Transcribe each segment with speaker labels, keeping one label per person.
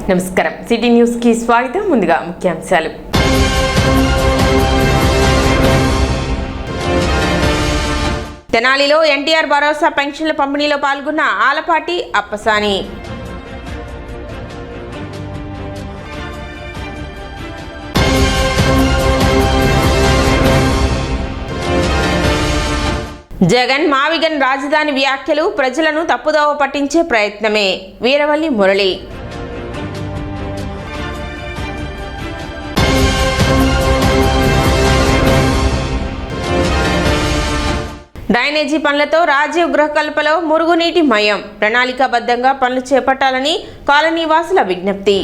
Speaker 1: నమస్కారం city news కి స్వాగతం. ముందుగా ముఖ్యాంశాలు. తెనాలిలో ఎన్టీఆర్ భరోసా పెన్షన్ల పంపిణీలో పాల్గొన్న ఆలపాటి అప్పసాని. జగన్ మావిగన్ రాజధాని వ్యాఖ్యలు ప్రజలను తప్పుదోవ పట్టించే ప్రయత్నమే. వీరవల్లి మురళి. డ్రైనేజీ పనులతో రాజీవ్ గృహకల్పలో మురుగునీటి మయం. ప్రణాళికాబద్ధంగా పనులు చేపట్టాలని కాలనీవాసుల విజ్ఞప్తి.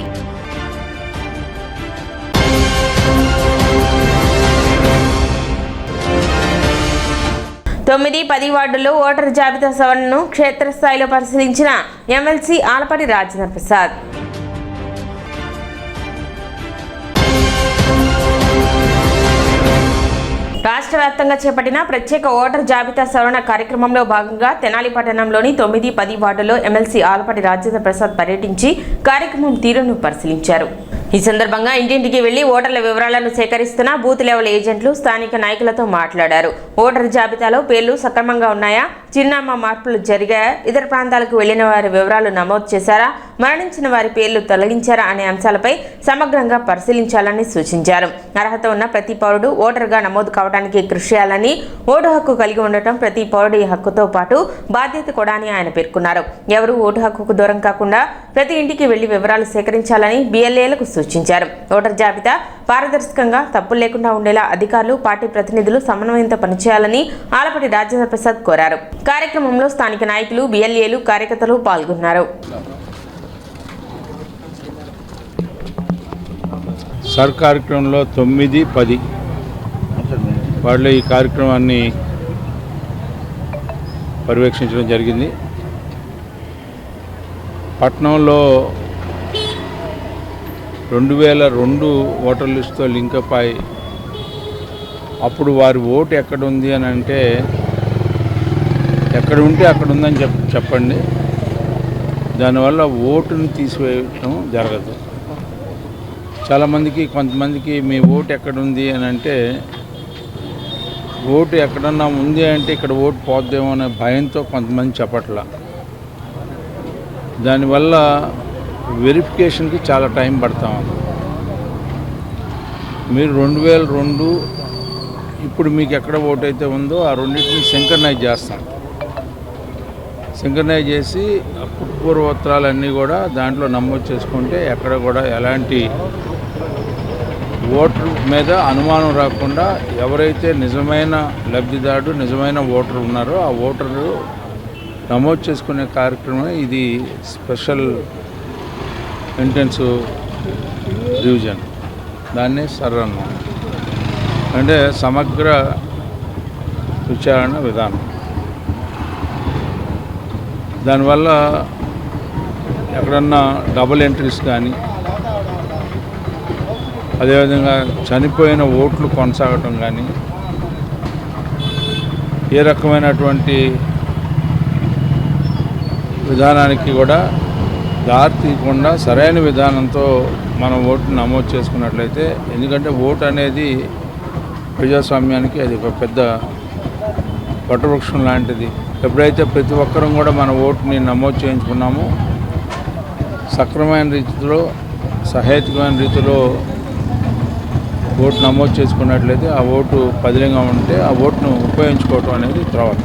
Speaker 1: తొమ్మిది 10 వార్డుల్లో ఓటరు జాబితా సవరణను క్షేత్రస్థాయిలో పరిశీలించిన ఎమ్మెల్సీ ఆలపాటి రాజేంద్ర ప్రసాద్. రాష్ట్ర వ్యాప్తంగా చేపట్టిన ప్రత్యేక ఓటర్ జాబితా సవరణ కార్యక్రమంలో భాగంగా తెనాలి పట్టణంలోని 9, 10 వార్డుల్లో ఎమ్మెల్సీ ఆలపాటి రాజేంద్ర ప్రసాద్ పర్యటించి కార్యక్రమం తీరును పరిశీలించారు. ఈ సందర్భంగా ఇంటింటికి వెళ్లి ఓటర్ల వివరాలను సేకరిస్తున్న బూత్ లెవెల్ ఏజెంట్లు స్థానిక నాయకులతో మాట్లాడారు. ఓటర్ జాబితాలో పేర్లు సక్రమంగా ఉన్నాయా, చిరునామా మార్పులు జరిగాయా, ఇతర ప్రాంతాలకు వెళ్లిన వారి వివరాలు నమోదు చేశారా, మరణించిన వారి పేర్లు తొలగించారా అనే అంశాలపై సమగ్రంగా పరిశీలించాలని సూచించారు. అర్హత ఉన్న ప్రతి పౌరుడు ఓటర్గా నమోదు కావడానికి కృషి చేయాలని, ఓటు హక్కు కలిగి ఉండటం ప్రతి పౌరుడి హక్కుతో పాటు బాధ్యత కూడా అని ఆయన పేర్కొన్నారు. ఎవరు ఓటు హక్కుకు దూరం కాకుండా ప్రతి ఇంటికి వెళ్లి వివరాలు సేకరించాలని బిఎల్ఏలకు సూచించారు. ఓటర్ జాబితా పారదర్శకంగా తప్పులు లేకుండా ఉండేలా అధికారులు, పార్టీ ప్రతినిధులు సమన్వయంతో పనిచేయాలని ఆలపాటి రాజేంద్ర ప్రసాద్ కోరారు. కార్యక్రమంలో స్థానిక నాయకులు, బిఎల్ఏలు, కార్యకర్తలు పాల్గొన్నారు.
Speaker 2: సర్ కార్యక్రమంలో 9, 10 వాళ్ళు ఈ కార్యక్రమాన్ని పర్యవేక్షించడం జరిగింది. పట్నంలో 2002 ఓటర్ లిస్టుతో లింకప్ అయి అప్పుడు వారి ఓటు ఎక్కడుంది అని అంటే ఎక్కడ ఉంటే అక్కడ ఉందని చెప్పండి, దానివల్ల ఓటుని తీసివేయడం జరగదు. చాలామందికి, కొంతమందికి మీ ఓటు ఎక్కడుంది అని అంటే ఓటు ఎక్కడన్నా ఉంది అంటే ఇక్కడ ఓటు పోద్దేమో అనే భయంతో కొంతమంది చెప్పట్లా. దానివల్ల వెరిఫికేషన్కి చాలా టైం పడతాం. మీరు 2002 ఇప్పుడు మీకు ఎక్కడ ఓటు అయితే ఉందో ఆ రెండింటిని సింక్రనైజ్ చేస్తాం. సింక్రనైజ్ చేసి పూర్వోత్తరాలన్నీ కూడా దాంట్లో నమోదు చేసుకుంటే ఎక్కడ కూడా ఎలాంటి ఓటర్ మీద అనుమానం రాకుండా ఎవరైతే నిజమైన లబ్ధిదారుడు, నిజమైన ఓటర్ ఉన్నారో ఆ ఓటరు నమోదు చేసుకునే కార్యక్రమం ఇది. స్పెషల్ ఇంటెన్సివ్ రివిజన్, దాన్ని సర్రన్ అంటే సమగ్ర విచారణ విధానం. దానివల్ల ఎక్కడన్నా డబుల్ ఎంట్రీస్ కానీ, అదేవిధంగా చనిపోయిన ఓట్లు కొనసాగటం కానీ, ఏ రకమైనటువంటి విధానానికి కూడా దారి తీయకుండా సరైన విధానంతో మనం ఓటును నమోదు చేసుకున్నట్లయితే, ఎందుకంటే ఓటు అనేది ప్రజాస్వామ్యానికి అది ఒక పెద్ద వటవృక్షం లాంటిది. ఎప్పుడైతే ప్రతి ఒక్కరం కూడా మన ఓటుని నమోదు చేయించుకున్నామో, సక్రమైన రీతిలో, సహేతుకమైన రీతిలో ఓటు నమోదు చేసుకున్నట్లయితే ఆ ఓటు పదిలంగా ఉంటే ఆ ఓటును ఉపయోగించుకోవటం అనేది తర్వాత.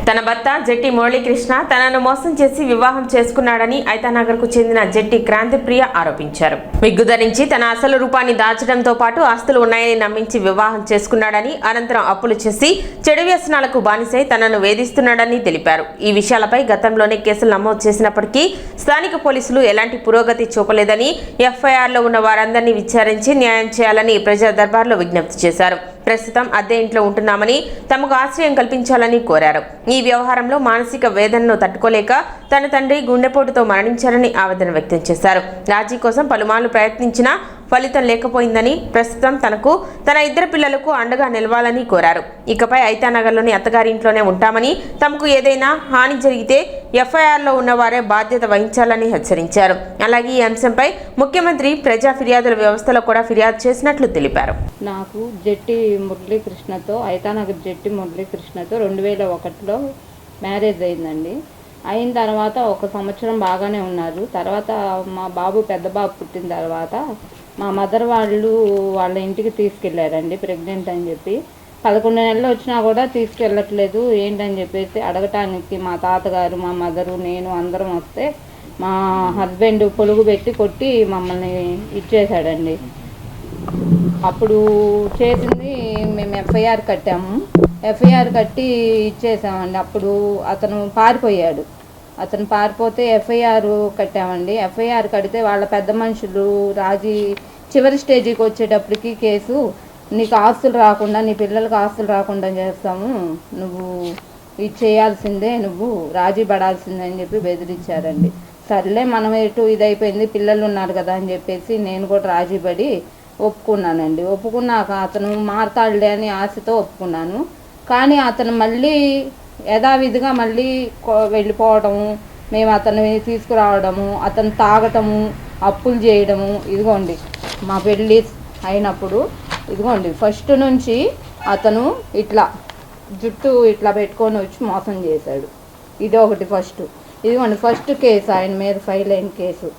Speaker 1: తన భర్త జట్టి మురళీకృష్ణ తనను మోసం చేసి వివాహం చేసుకున్నాడని ఐతానగర్కు చెందిన జట్టి క్రాంతిప్రియ ఆరోపించారు. విగ్గు ధరించి తన అసలు రూపాన్ని దాచడంతో పాటు ఆస్తులు ఉన్నాయని నమ్మించి వివాహం చేసుకున్నాడని, అనంతరం అప్పులు చేసి చెడు వ్యసనాలకు బానిసై తనను వేధిస్తున్నాడని తెలిపారు. ఈ విషయాలపై గతంలోనే కేసులు నమోదు చేసినప్పటికీ స్థానిక పోలీసులు ఎలాంటి పురోగతి చూపలేదని, ఎఫ్ఐఆర్లో ఉన్న వారందరినీ విచారించి న్యాయం చేయాలని ప్రజా దర్బార్లో విజ్ఞప్తి చేశారు. ప్రస్తుతం అద్దె ఇంట్లో ఉంటున్నామని, తమకు ఆశ్రయం కల్పించాలని కోరారు. ఈ వ్యవహారంలో మానసిక వేదనను తట్టుకోలేక తన తండ్రి గుండెపోటుతో మరణించారని ఆవేదన వ్యక్తం చేశారు. రాజీ కోసం పలుమార్లు ప్రయత్నించినా ఫలితం లేకపోయిందని, ప్రస్తుతం తనకు తన 2 పిల్లలకు అండగా నిలవాలని కోరారు. ఇకపై ఐతానగర్లోని అత్తగారింట్లోనే ఉంటామని, తమకు ఏదైనా హాని జరిగితే ఎఫ్ఐఆర్లో ఉన్నవారే బాధ్యత వహించాలని హెచ్చరించారు. అలాగే ఈ అంశంపై ముఖ్యమంత్రి ప్రజా ఫిర్యాదుల వ్యవస్థలో కూడా ఫిర్యాదు చేసినట్లు తెలిపారు.
Speaker 3: నాకు జెట్టి మురళీకృష్ణతో ఐతానగర్ జెట్టి మురళీకృష్ణతో 2001లో మ్యారేజ్ అయిందండి. అయిన తర్వాత 1 సంవత్సరం బాగానే ఉన్నారు. తర్వాత మా బాబు పెద్ద బాబు పుట్టిన తర్వాత మా మదర్ వాళ్ళు వాళ్ళ ఇంటికి తీసుకెళ్ళారండి, ప్రెగ్నెంట్ అని చెప్పి. 11 నెలలు వచ్చినా కూడా తీసుకెళ్ళట్లేదు ఏంటని చెప్పేసి అడగటానికి మా తాతగారు, మా మదరు, నేను అందరం వస్తే మా హస్బెండ్ పొలుగు పెట్టి కొట్టి మమ్మల్ని ఇచ్చేసాడండి. అప్పుడు చేసింది మేము ఎఫ్ఐఆర్ కట్టాము. ఎఫ్ఐఆర్ కట్టి ఇచ్చేసామండి. అప్పుడు అతను పారిపోయాడు. అతను పారిపోతే ఎఫ్ఐఆర్ కట్టామండి. ఎఫ్ఐఆర్ కడితే వాళ్ళ పెద్ద మనుషులు రాజీ చివరి స్టేజీకి వచ్చేటప్పటికి కేసు నీకు ఆస్తులు రాకుండా, నీ పిల్లలకు ఆస్తులు రాకుండా చేస్తాము, నువ్వు ఇది చేయాల్సిందే, నువ్వు రాజీ పడాల్సిందే అని చెప్పి బెదిరించారండి. సర్లే మనం ఎటు ఇదైపోయింది, పిల్లలు ఉన్నారు కదా అని చెప్పేసి నేను కూడా రాజీ పడి ఒప్పుకున్నానండి. ఒప్పుకున్నాక అతను మారతాడులే అని ఆశతో ఒప్పుకున్నాను. కానీ అతను మళ్ళీ యథావిధిగా మళ్ళీ వెళ్ళిపోవడము, మేము అతన్ని తీసుకురావడము, అతను తాగటము, అప్పులు చేయడము. ఇదిగోండి మా పెళ్ళి అయినప్పుడు ఇదిగోండి ఫస్ట్ నుంచి అతను ఇట్లా జుట్టు ఇట్లా పెట్టుకొని వచ్చి మోసం చేశాడు. ఇది ఒకటి ఫస్ట్. ఇదిగోండి ఫస్ట్ కేసు ఆయన మీద ఫైల్ అయిన కేసు.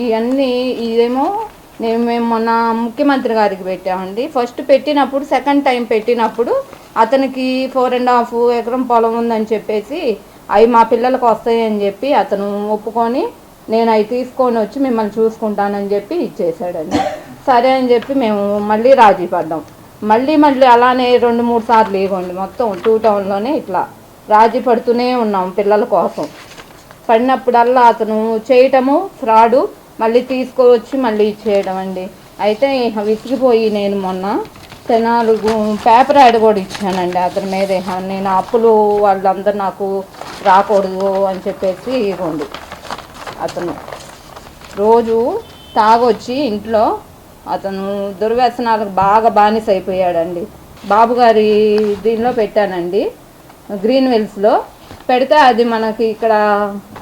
Speaker 3: ఇవన్నీ ఇదేమో మేము మొన్న ముఖ్యమంత్రి గారికి పెట్టామండి. ఫస్ట్ పెట్టినప్పుడు, సెకండ్ టైం పెట్టినప్పుడు అతనికి 4.5 ఎకరం పొలం ఉందని చెప్పేసి అవి మా పిల్లలకు వస్తాయని చెప్పి అతను ఒప్పుకొని నేను అవి తీసుకొని వచ్చి మిమ్మల్ని చూసుకుంటానని చెప్పి ఇచ్చేసాడండి. సరే అని చెప్పి మేము మళ్ళీ రాజీ పడ్డాం. మళ్ళీ అలానే 2-3 సార్లు ఇవ్వండి మొత్తం 2 టౌన్లోనే ఇట్లా రాజీ పడుతూనే ఉన్నాం పిల్లల కోసం. పడినప్పుడల్లా అతను చేయటము ఫ్రాడు, మళ్ళీ తీసుకొచ్చి మళ్ళీ ఇచ్చేయడం అండి. అయితే విసిగిపోయి నేను మొన్న 4 పేపర్ యాడ్ కూడా ఇచ్చానండి అతని మీద. నేను అప్పులు వాళ్ళందరూ నాకు రాకూడదు అని చెప్పేసి ఇవ్వండి. అతను రోజు తాగొచ్చి ఇంట్లో అతను దుర్వ్యసనాలకు బాగా బానిస అయిపోయాడండి. బాబుగారి దీనిలో పెట్టానండి, గ్రీన్ వెల్స్లో పెడితే అది మనకి ఇక్కడ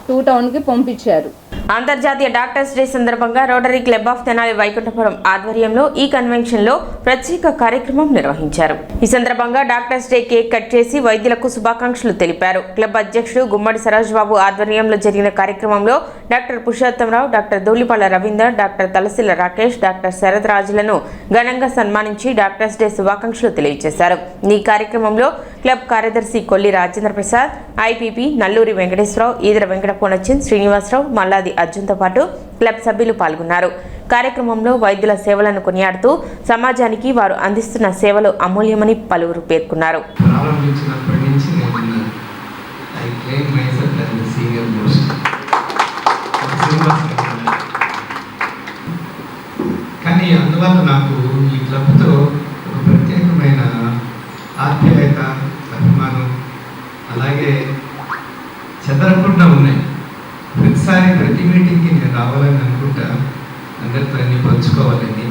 Speaker 3: 2 టౌన్కి పంపించారు.
Speaker 1: అంతర్జాతీయ డాక్టర్స్ డే సందర్భంగా rotary club of Tenali Vaikunthapuram ఆధ్వర్యంలో ఈ కన్వెన్షన్లో ప్రత్యేక కార్యక్రమం నిర్వహించారు. ఈ సందర్భంగా డాక్టర్స్ డే కేక్ కట్ చేసి వైద్యులకు శుభాకాంక్షలు తెలిపారు. క్లబ్ అధ్యక్షుడు గుమ్మడి సరోజ్ బాబు ఆధ్వర్యంలో జరిగిన కార్యక్రమంలో doctor Purushothama Rao, doctor Dhulipala Ravinder, doctor Talasila Rakesh, doctor Sharath రాజులను ఘనంగా సన్మానించి డాక్టర్స్ డే శుభాకాంక్షలు తెలియజేశారు. ఈ కార్యక్రమంలో క్లబ్ కార్యదర్శి కొల్లి రాజేంద్ర ప్రసాద్, ఐపీపీ నల్లూరి వెంకటేశ్వరరావు, ఈదర వెంకట పూర్ణచంద్, శ్రీనివాసరావు, మల్లాది అర్జున్తో పాటు క్లబ్ సభ్యులు పాల్గొన్నారు. కార్యక్రమంలో వైద్యుల సేవలను కొనియాడుతూ సమాజానికి వారు అందిస్తున్న సేవలు అమూల్యమని పలువురు పేర్కొన్నారు.
Speaker 4: కానీ అందువల్ల నాకు ఈ క్లబ్తో ఒక ప్రత్యేకమైన ఆప్యాయత, అభిమానం అలాగే చెదరకుండా ఉన్నాయి. ప్రతిసారి ప్రతి మీటింగ్కి నేను రావాలని అనుకుంటా, అందరితో అన్ని పంచుకోవాలని.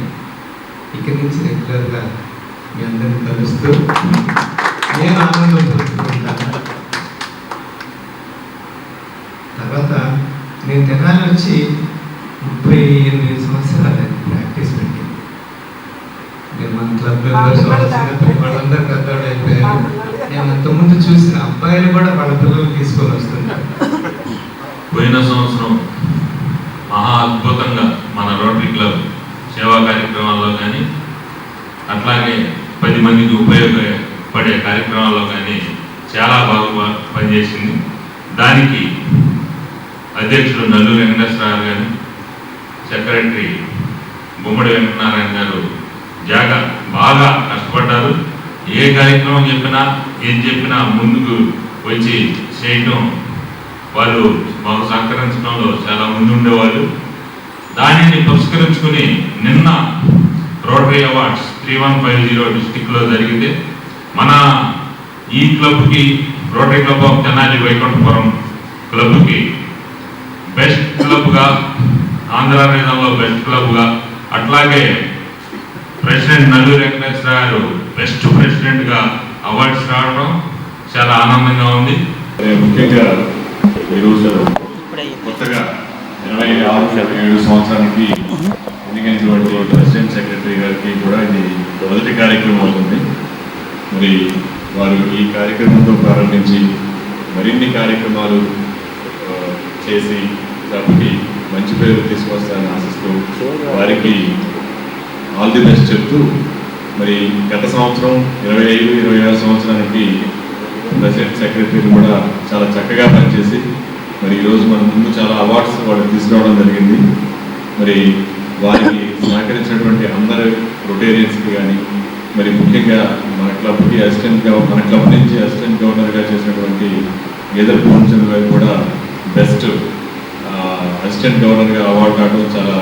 Speaker 4: ఇక్కడి నుంచి రెగ్యులర్గా మీ అందరిని కలుస్తూ నేను ఆనందం పొందుకుంటాను. తర్వాత నేను తెనాలి వచ్చి 38 సంవత్సరాలు ప్రాక్టీస్ పెట్టింది. నేను మన క్లబ్ మెంబర్స్ వాళ్ళందరూ పెద్దవాళ్ళు అయిపోయారు. నేను అంతకుముందు చూసిన అబ్బాయిలు కూడా వాళ్ళ పిల్లలు తీసుకొని వస్తున్నారు.
Speaker 5: పోయిన సంవత్సరం మహా అద్భుతంగా మన రోటరీ క్లబ్ సేవా కార్యక్రమాల్లో కానీ అట్లాగే 10 మందికి ఉపయోగపడే కార్యక్రమాల్లో కానీ చాలా బాగా పనిచేసింది. దానికి అధ్యక్షుడు నల్లూరి వెంకటేశ్వరరావు గారు, సెక్రటరీ గుమ్మడి వెంకటనారాయణ గారు బాగా కష్టపడ్డారు. ఏ కార్యక్రమం చెప్పినా ఏం చెప్పినా ముందుకు వచ్చి చేయటం, వాళ్ళు మాకు సహకరించడంలో చాలా ముందుండేవాళ్ళు. దానిని పురస్కరించుకుని నిన్న రోటరీ అవార్డ్స్ 3150 డిస్టిక్లో జరిగితే మన ఈ క్లబ్కి rotary club of Tenali Vaikunthapuram క్లబ్కి బెస్ట్ క్లబ్గా, ఆంధ్ర రీజన్లో బెస్ట్ క్లబ్గా అట్లాగే ప్రెసిడెంట్ నల్లూరి వెంకటేశ్వర గారు బెస్ట్ ప్రెసిడెంట్గా అవార్డ్స్ రావడం చాలా ఆనందంగా ఉంది.
Speaker 6: ముఖ్యంగా ఈరోజు కొత్తగా 26-27 సంవత్సరానికి ఎన్నికైనటువంటి ప్రెసిడెంట్ సెక్రటరీ గారికి కూడా ఇది మొదటి కార్యక్రమం అవుతుంది. మరి వారు ఈ కార్యక్రమంతో ప్రారంభించి మరిన్ని కార్యక్రమాలు చేసి కాబట్టి మంచి పేరు తీసుకొస్తారని ఆశిస్తూ వారికి ఆల్ ది బెస్ట్ చెప్తూ, మరి గత సంవత్సరం 25-26 సంవత్సరానికి ప్రెసిడెంట్ సెక్రటరీలు కూడా చాలా చక్కగా పనిచేసి మరి ఈరోజు మన ముందు చాలా అవార్డ్స్ వాళ్ళు తీసుకురావడం జరిగింది. మరి వారికి సహకరించినటువంటి అందరు రొటేరియన్స్కి కానీ, మరి ముఖ్యంగా మన క్లబ్కి మన క్లబ్ నుంచి అసిస్టెంట్ గవర్నర్గా చేసినటువంటి గేదర్ పూర్ణచంద్ర గారు కూడా బెస్ట్ అసిస్టెంట్ గవర్నర్గా అవార్డు రావడం చాలా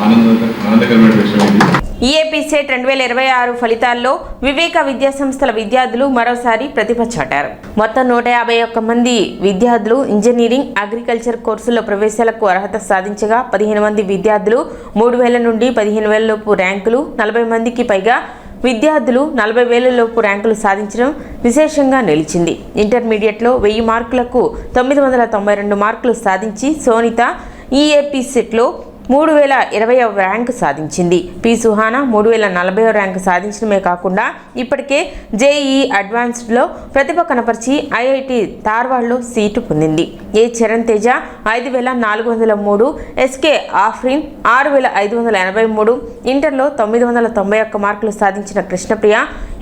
Speaker 6: ఆనందకరమైన విషయం ఇది.
Speaker 1: ఈఏపీ సెట్ 2026 ఫలితాల్లో వివేక విద్యాసంస్థల విద్యార్థులు మరోసారి ప్రతిభ చాటారు. మొత్తం 151 మంది విద్యార్థులు ఇంజనీరింగ్, అగ్రికల్చర్ కోర్సుల్లో ప్రవేశాలకు అర్హత సాధించగా 15 మంది విద్యార్థులు 3,000 నుండి 15,000 లోపు ర్యాంకులు, 40 మందికి పైగా విద్యార్థులు 40,000 లోపు ర్యాంకులు సాధించడం విశేషంగా నిలిచింది. ఇంటర్మీడియట్లో 1000 మార్కులకు 992 మార్కులు సాధించి సోనిత ఈఏపీ సెట్లో 3,020వ ర్యాంకు సాధించింది. పి సుహానా 3,040వ ర్యాంకు సాధించడమే కాకుండా ఇప్పటికే జేఈఈ అడ్వాన్స్డ్లో ప్రతిభ కనపరిచి ఐఐటి ధార్వాడ్లో సీటు పొందింది. ఏ చరణ్ తేజ 5,403, ఎస్కే ఆఫ్రిన్ 6,583, ఇంటర్లో 991 మార్కులు సాధించిన కృష్ణప్రియ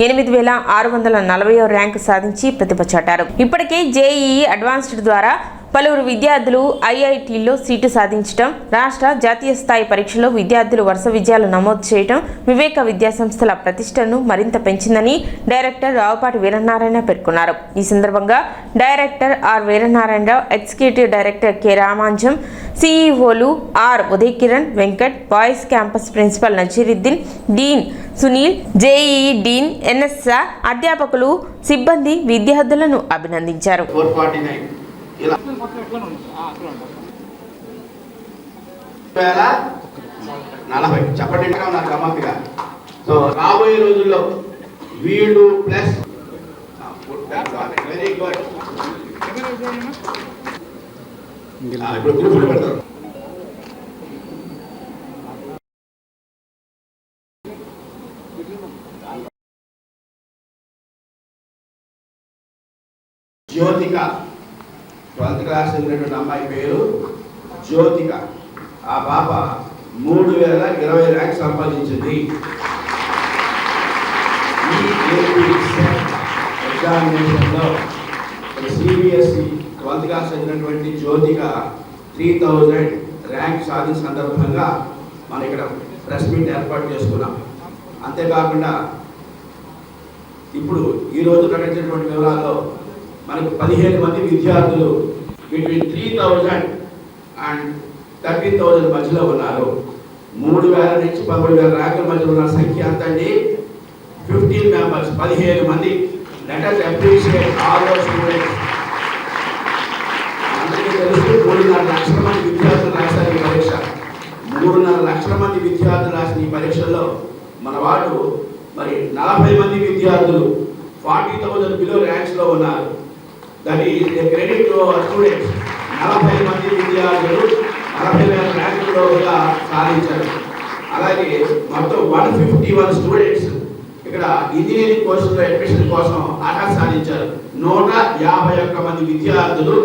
Speaker 1: 8,640వ ర్యాంకు సాధించి ప్రతిభ చాటారు. ఇప్పటికే జేఈఈ అడ్వాన్స్డ్ ద్వారా పలువురు విద్యార్థులు ఐఐటీల్లో సీటు సాధించడం, రాష్ట్ర జాతీయ స్థాయి పరీక్షలో విద్యార్థులు వరుస విజయాలు నమోదు చేయడం వివేక విద్యాసంస్థల ప్రతిష్టను మరింత పెంచిందని డైరెక్టర్ రావుపాటి వీరనారాయణ పేర్కొన్నారు. ఈ సందర్భంగా director R Veeranarayanarao, executive director K Ramanjam, సిఈఓలు R Uday Kiran, Venkat, boys campus principal Naziruddin, dean Sunil, JEE dean ఎన్ఎస్ఆ, అధ్యాపకులు, సిబ్బంది విద్యార్థులను అభినందించారు.
Speaker 7: 40 చెప్పండి నాకు గమ్మత్తుగా. సో రాబోయే రోజుల్లో వీళ్ళు ప్లస్ వెరీ గుడ్ ఇప్పుడు గ్రూపులు పెడతారు. జ్యోతిక 12th క్లాస్ చదివినటువంటి అమ్మాయి పేరు జ్యోతిక. ఆ పాప 3,020 ర్యాంక్ సంపాదించింది. ఈ ఎగ్జామినేషన్లో సిబిఎస్ఈ 12th క్లాస్ చదివినటువంటి జ్యోతిక 3,000 ర్యాంక్ సాధించిన సందర్భంగా మనం ఇక్కడ ప్రెస్ మీట్ ఏర్పాటు చేసుకున్నాం. అంతేకాకుండా ఇప్పుడు ఈరోజు ప్రకటించినటువంటి వివరాల్లో మనకు 15 మంది విద్యార్థులు బిట్వీన్ 3,000 అండ్ 13,000 మధ్యలో ఉన్నారు. 3,000 నుంచి 13,000 ర్యాంకుల మధ్యలో ఉన్న సంఖ్య అంతండి 15 మెంబర్స్, 15 మంది. Let us appreciate all those students. అందరికీ తెలుసు 3.5 లక్షల మంది విద్యార్థులు రాశారు ఈ పరీక్ష. 3.5 లక్షల మంది విద్యార్థులు రాసిన ఈ పరీక్షల్లో మన వాళ్ళు మరి 40 మంది విద్యార్థులు 40,000 బిలో ర్యాంక్స్లో ఉన్నారు. That is a credit to our students. 40 మంది విద్యార్థులు 40,000 ర్యాంకుల్లో సాధించారు. అలాగే మొత్తం 151 స్టూడెంట్స్ ఇక్కడ ఇంజనీరింగ్ కోర్సులో అడ్మిషన్ కోసం అర్హత సాధించారు. 151 మంది విద్యార్థులు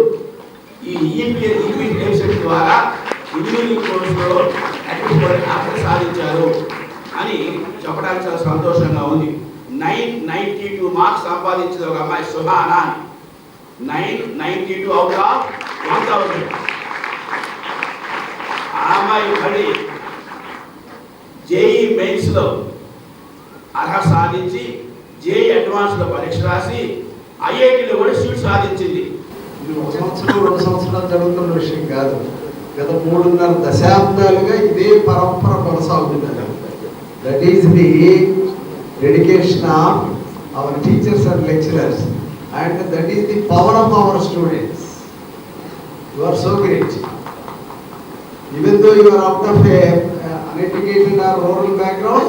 Speaker 7: ఈ ఈపీఎస్సెట్ ద్వారా ఇంజనీరింగ్ కోర్సులో అడ్మిషన్ అర్హత సాధించారు అని చెప్పడానికి చాలా సంతోషంగా ఉంది. 992 మార్క్స్ సంపాదించిన ఒక అమ్మాయి సుహానా 992 అవుట్ ఆఫ్ 1000. ఆ అమ్మాయి మళ్ళీ జేఈ మెయిన్స్లో అర్హత సాధించి జేఈ అడ్వాన్స్లో పరీక్ష రాసి ఐఐటీలో కూడా సీట్ సాధించింది.
Speaker 8: ఇది 1 సంవత్సరం 2 సంవత్సరాలు జరుగుతున్న విషయం కాదు. గత 3.5 దశాబ్దాలుగా ఇదే పరంపర కొనసాగుతున్నది. That is the dedication of our teachers and lecturers, and that is the power of our students. You are so great. Even though you are out of uneducated or rural background,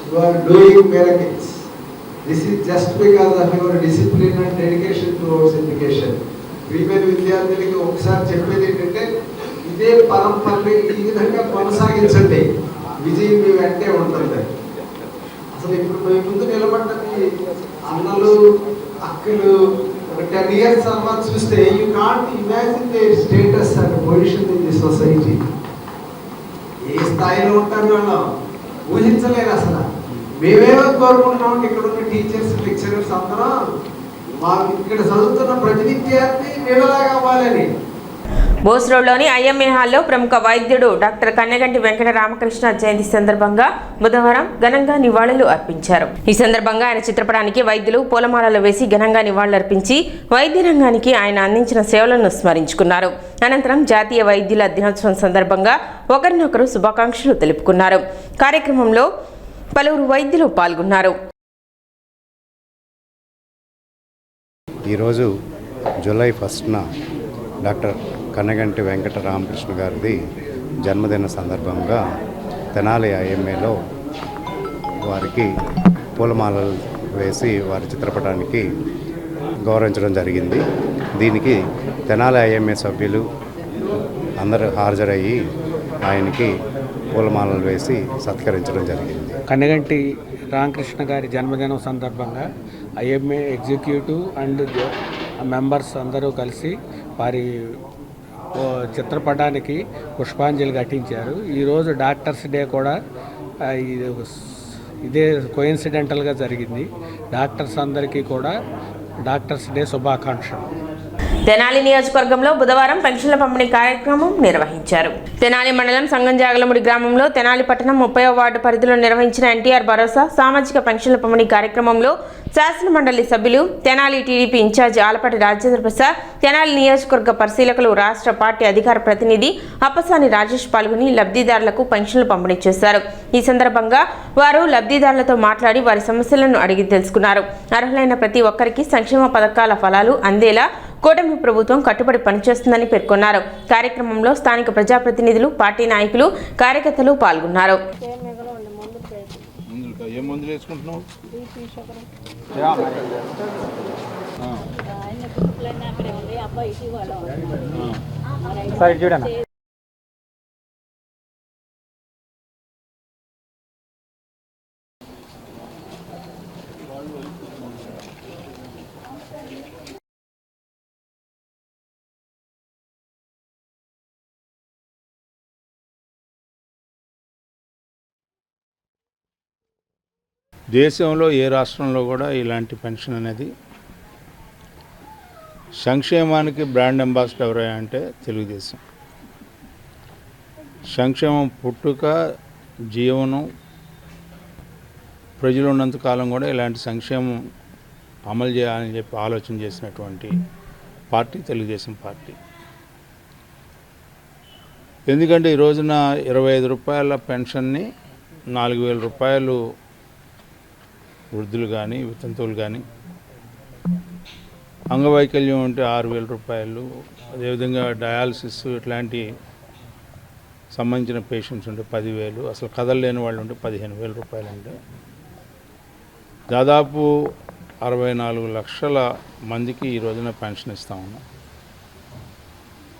Speaker 8: you are doing miracles. This is just because of your discipline and dedication towards education. Premier విద్యార్థులకి ఒకసారి చెప్పేది ఏంటంటే ఇదే పరంపరని ఈ విధంగా కొనసాగించండి, విజయం మీ వెంటే ఉంటుంది. అసలు ఇప్పుడు మీ ముందు నిలబడ్డది అన్నలు అక్కలు ఒక 10 years తర్వాత చూస్తే you can't imagine the status and position in the society. ఏ స్థాయిలో ఉంటారు వాళ్ళు ఊహించలేరు అసలు. మేమేమో కోరుకుంటున్నాం, ఇక్కడ ఉన్న టీచర్స్ లెక్చరర్స్ అందరం మాకు ఇక్కడ చదువుతున్న ప్రతి విద్యార్థి మేమలాగా అవ్వాలని.
Speaker 1: బోస్ రోడ్లోని ఐఎంఏ హాల్లో ప్రముఖ వైద్యుడు డాక్టర్ కన్నెగంటి వెంకట రామకృష్ణ జయంతి సందర్భంగా బుధవారం ఘనంగా నివాళులు అర్పించారు. ఈ సందర్భంగా ఆయన చిత్రపటానికి వైద్యులు పూలమాలలు వేసి ఘనంగా నివాళులర్పించి వైద్య రంగానికి ఆయన అందించిన సేవలను స్మరించుకున్నారు. అనంతరం జాతీయ వైద్యుల దినోత్సవం సందర్భంగా ఒకరినొకరు శుభాకాంక్షలు తెలుపుకున్నారు. కార్యక్రమంలో పలువురు వైద్యులు పాల్గొన్నారు.
Speaker 9: ఈరోజు జూలై 1న డాక్టర్ కన్నెగంటి వెంకట రామకృష్ణ గారిది జన్మదిన సందర్భంగా తెనాలి ఐఎంఏలో వారికి పూలమాలలు వేసి వారి చిత్రపటానికి గౌరవించడం జరిగింది. దీనికి తెనాలి ఐఎంఏ సభ్యులు అందరూ హాజరయ్యి ఆయనకి పూలమాలలు వేసి సత్కరించడం జరిగింది.
Speaker 10: కన్నెగంటి రామకృష్ణ గారి జన్మదినం సందర్భంగా ఐఎంఏ ఎగ్జిక్యూటివ్ అండ్ మెంబర్స్ అందరూ కలిసి వారి చిత్రపటానికి పుష్పాంజలి ఘటించారు. ఈరోజు డాక్టర్స్ డే కూడా ఇదే కోయిన్సిడెంటల్గా జరిగింది. డాక్టర్స్ అందరికీ కూడా డాక్టర్స్ డే శుభాకాంక్షలు.
Speaker 1: తెనాలి నియోజకవర్గంలో బుధవారం పెన్షన్ల పంపిణీ కార్యక్రమం నిర్వహించారు. తెనాలి మండలం సంగంజాగలముడి గ్రామంలో తెనాలి పట్టణం 30వ వార్డు పరిధిలో నిర్వహించిన ఎన్టీఆర్ భరోసా సామాజిక పెన్షన్ల పంపిణీ కార్యక్రమంలో శాసన మండలి సభ్యులు, తెనాలి టీడీపీ ఇన్ఛార్జి ఆలపాటి రాజేంద్ర ప్రసాద్, తెనాలి నియోజకవర్గ పరిశీలకులు, రాష్ట్ర పార్టీ అధికార ప్రతినిధి అప్పసాని రాజేష్ పాల్గొని లబ్ధిదారులకు పెన్షన్లు పంపిణీ చేశారు. ఈ సందర్భంగా వారు లబ్ధిదారులతో మాట్లాడి వారి సమస్యలను అడిగి తెలుసుకున్నారు. అర్హులైన ప్రతి ఒక్కరికి సంక్షేమ పథకాల ఫలాలు అందేలా కూటమి ప్రభుత్వం కట్టుబడి పనిచేస్తుందని పేర్కొన్నారు. కార్యక్రమంలో స్థానిక ప్రజాప్రతినిధులు, పార్టీ నాయకులు, కార్యకర్తలు పాల్గొన్నారు.
Speaker 2: దేశంలో ఏ రాష్ట్రంలో కూడా ఇలాంటి పెన్షన్ అనేది, సంక్షేమానికి బ్రాండ్ అంబాసిడర్ ఎవరయ్యా అంటే తెలుగుదేశం. సంక్షేమం పుట్టుక, జీవనం, ప్రజలు ఉన్నంత కాలం కూడా ఇలాంటి సంక్షేమం అమలు చేయాలని చెప్పి ఆలోచన చేసినటువంటి పార్టీ తెలుగుదేశం పార్టీ. ఎందుకంటే ఈ రోజున 25 రూపాయల పెన్షన్ని 4,000 రూపాయలు వృద్ధులు కానీ, వితంతువులు కానీ, అంగవైకల్యం ఉంటే 6,000 రూపాయలు, అదేవిధంగా డయాలసిస్ ఇట్లాంటి సంబంధించిన పేషెంట్స్ ఉంటే 10,000, అసలు కదలలేని వాళ్ళు ఉంటే 15,000 రూపాయలు. అంటే దాదాపు 64 లక్షల మందికి ఈ రోజున పెన్షన్ ఇస్తా ఉన్నాం.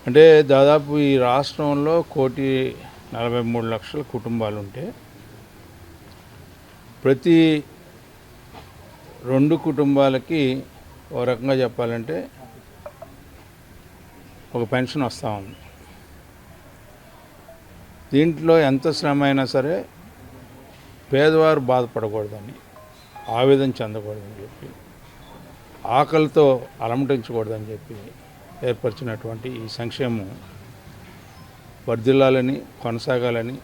Speaker 2: అంటే దాదాపు ఈ రాష్ట్రంలో 1,43,00,000 కుటుంబాలు ఉంటే ప్రతి 2 కుటుంబాలకి ఓ రకంగా చెప్పాలంటే ఒక పెన్షన్ వస్తూ ఉంది. దీంట్లో ఎంత శ్రమ అయినా సరే పేదవారు బాధపడకూడదని, ఆవేదన చెందకూడదని చెప్పి, ఆకలితో అలమటించకూడదని చెప్పి ఏర్పరిచినటువంటి ఈ సంక్షేమం వర్ధిల్లాలని, కొనసాగాలని.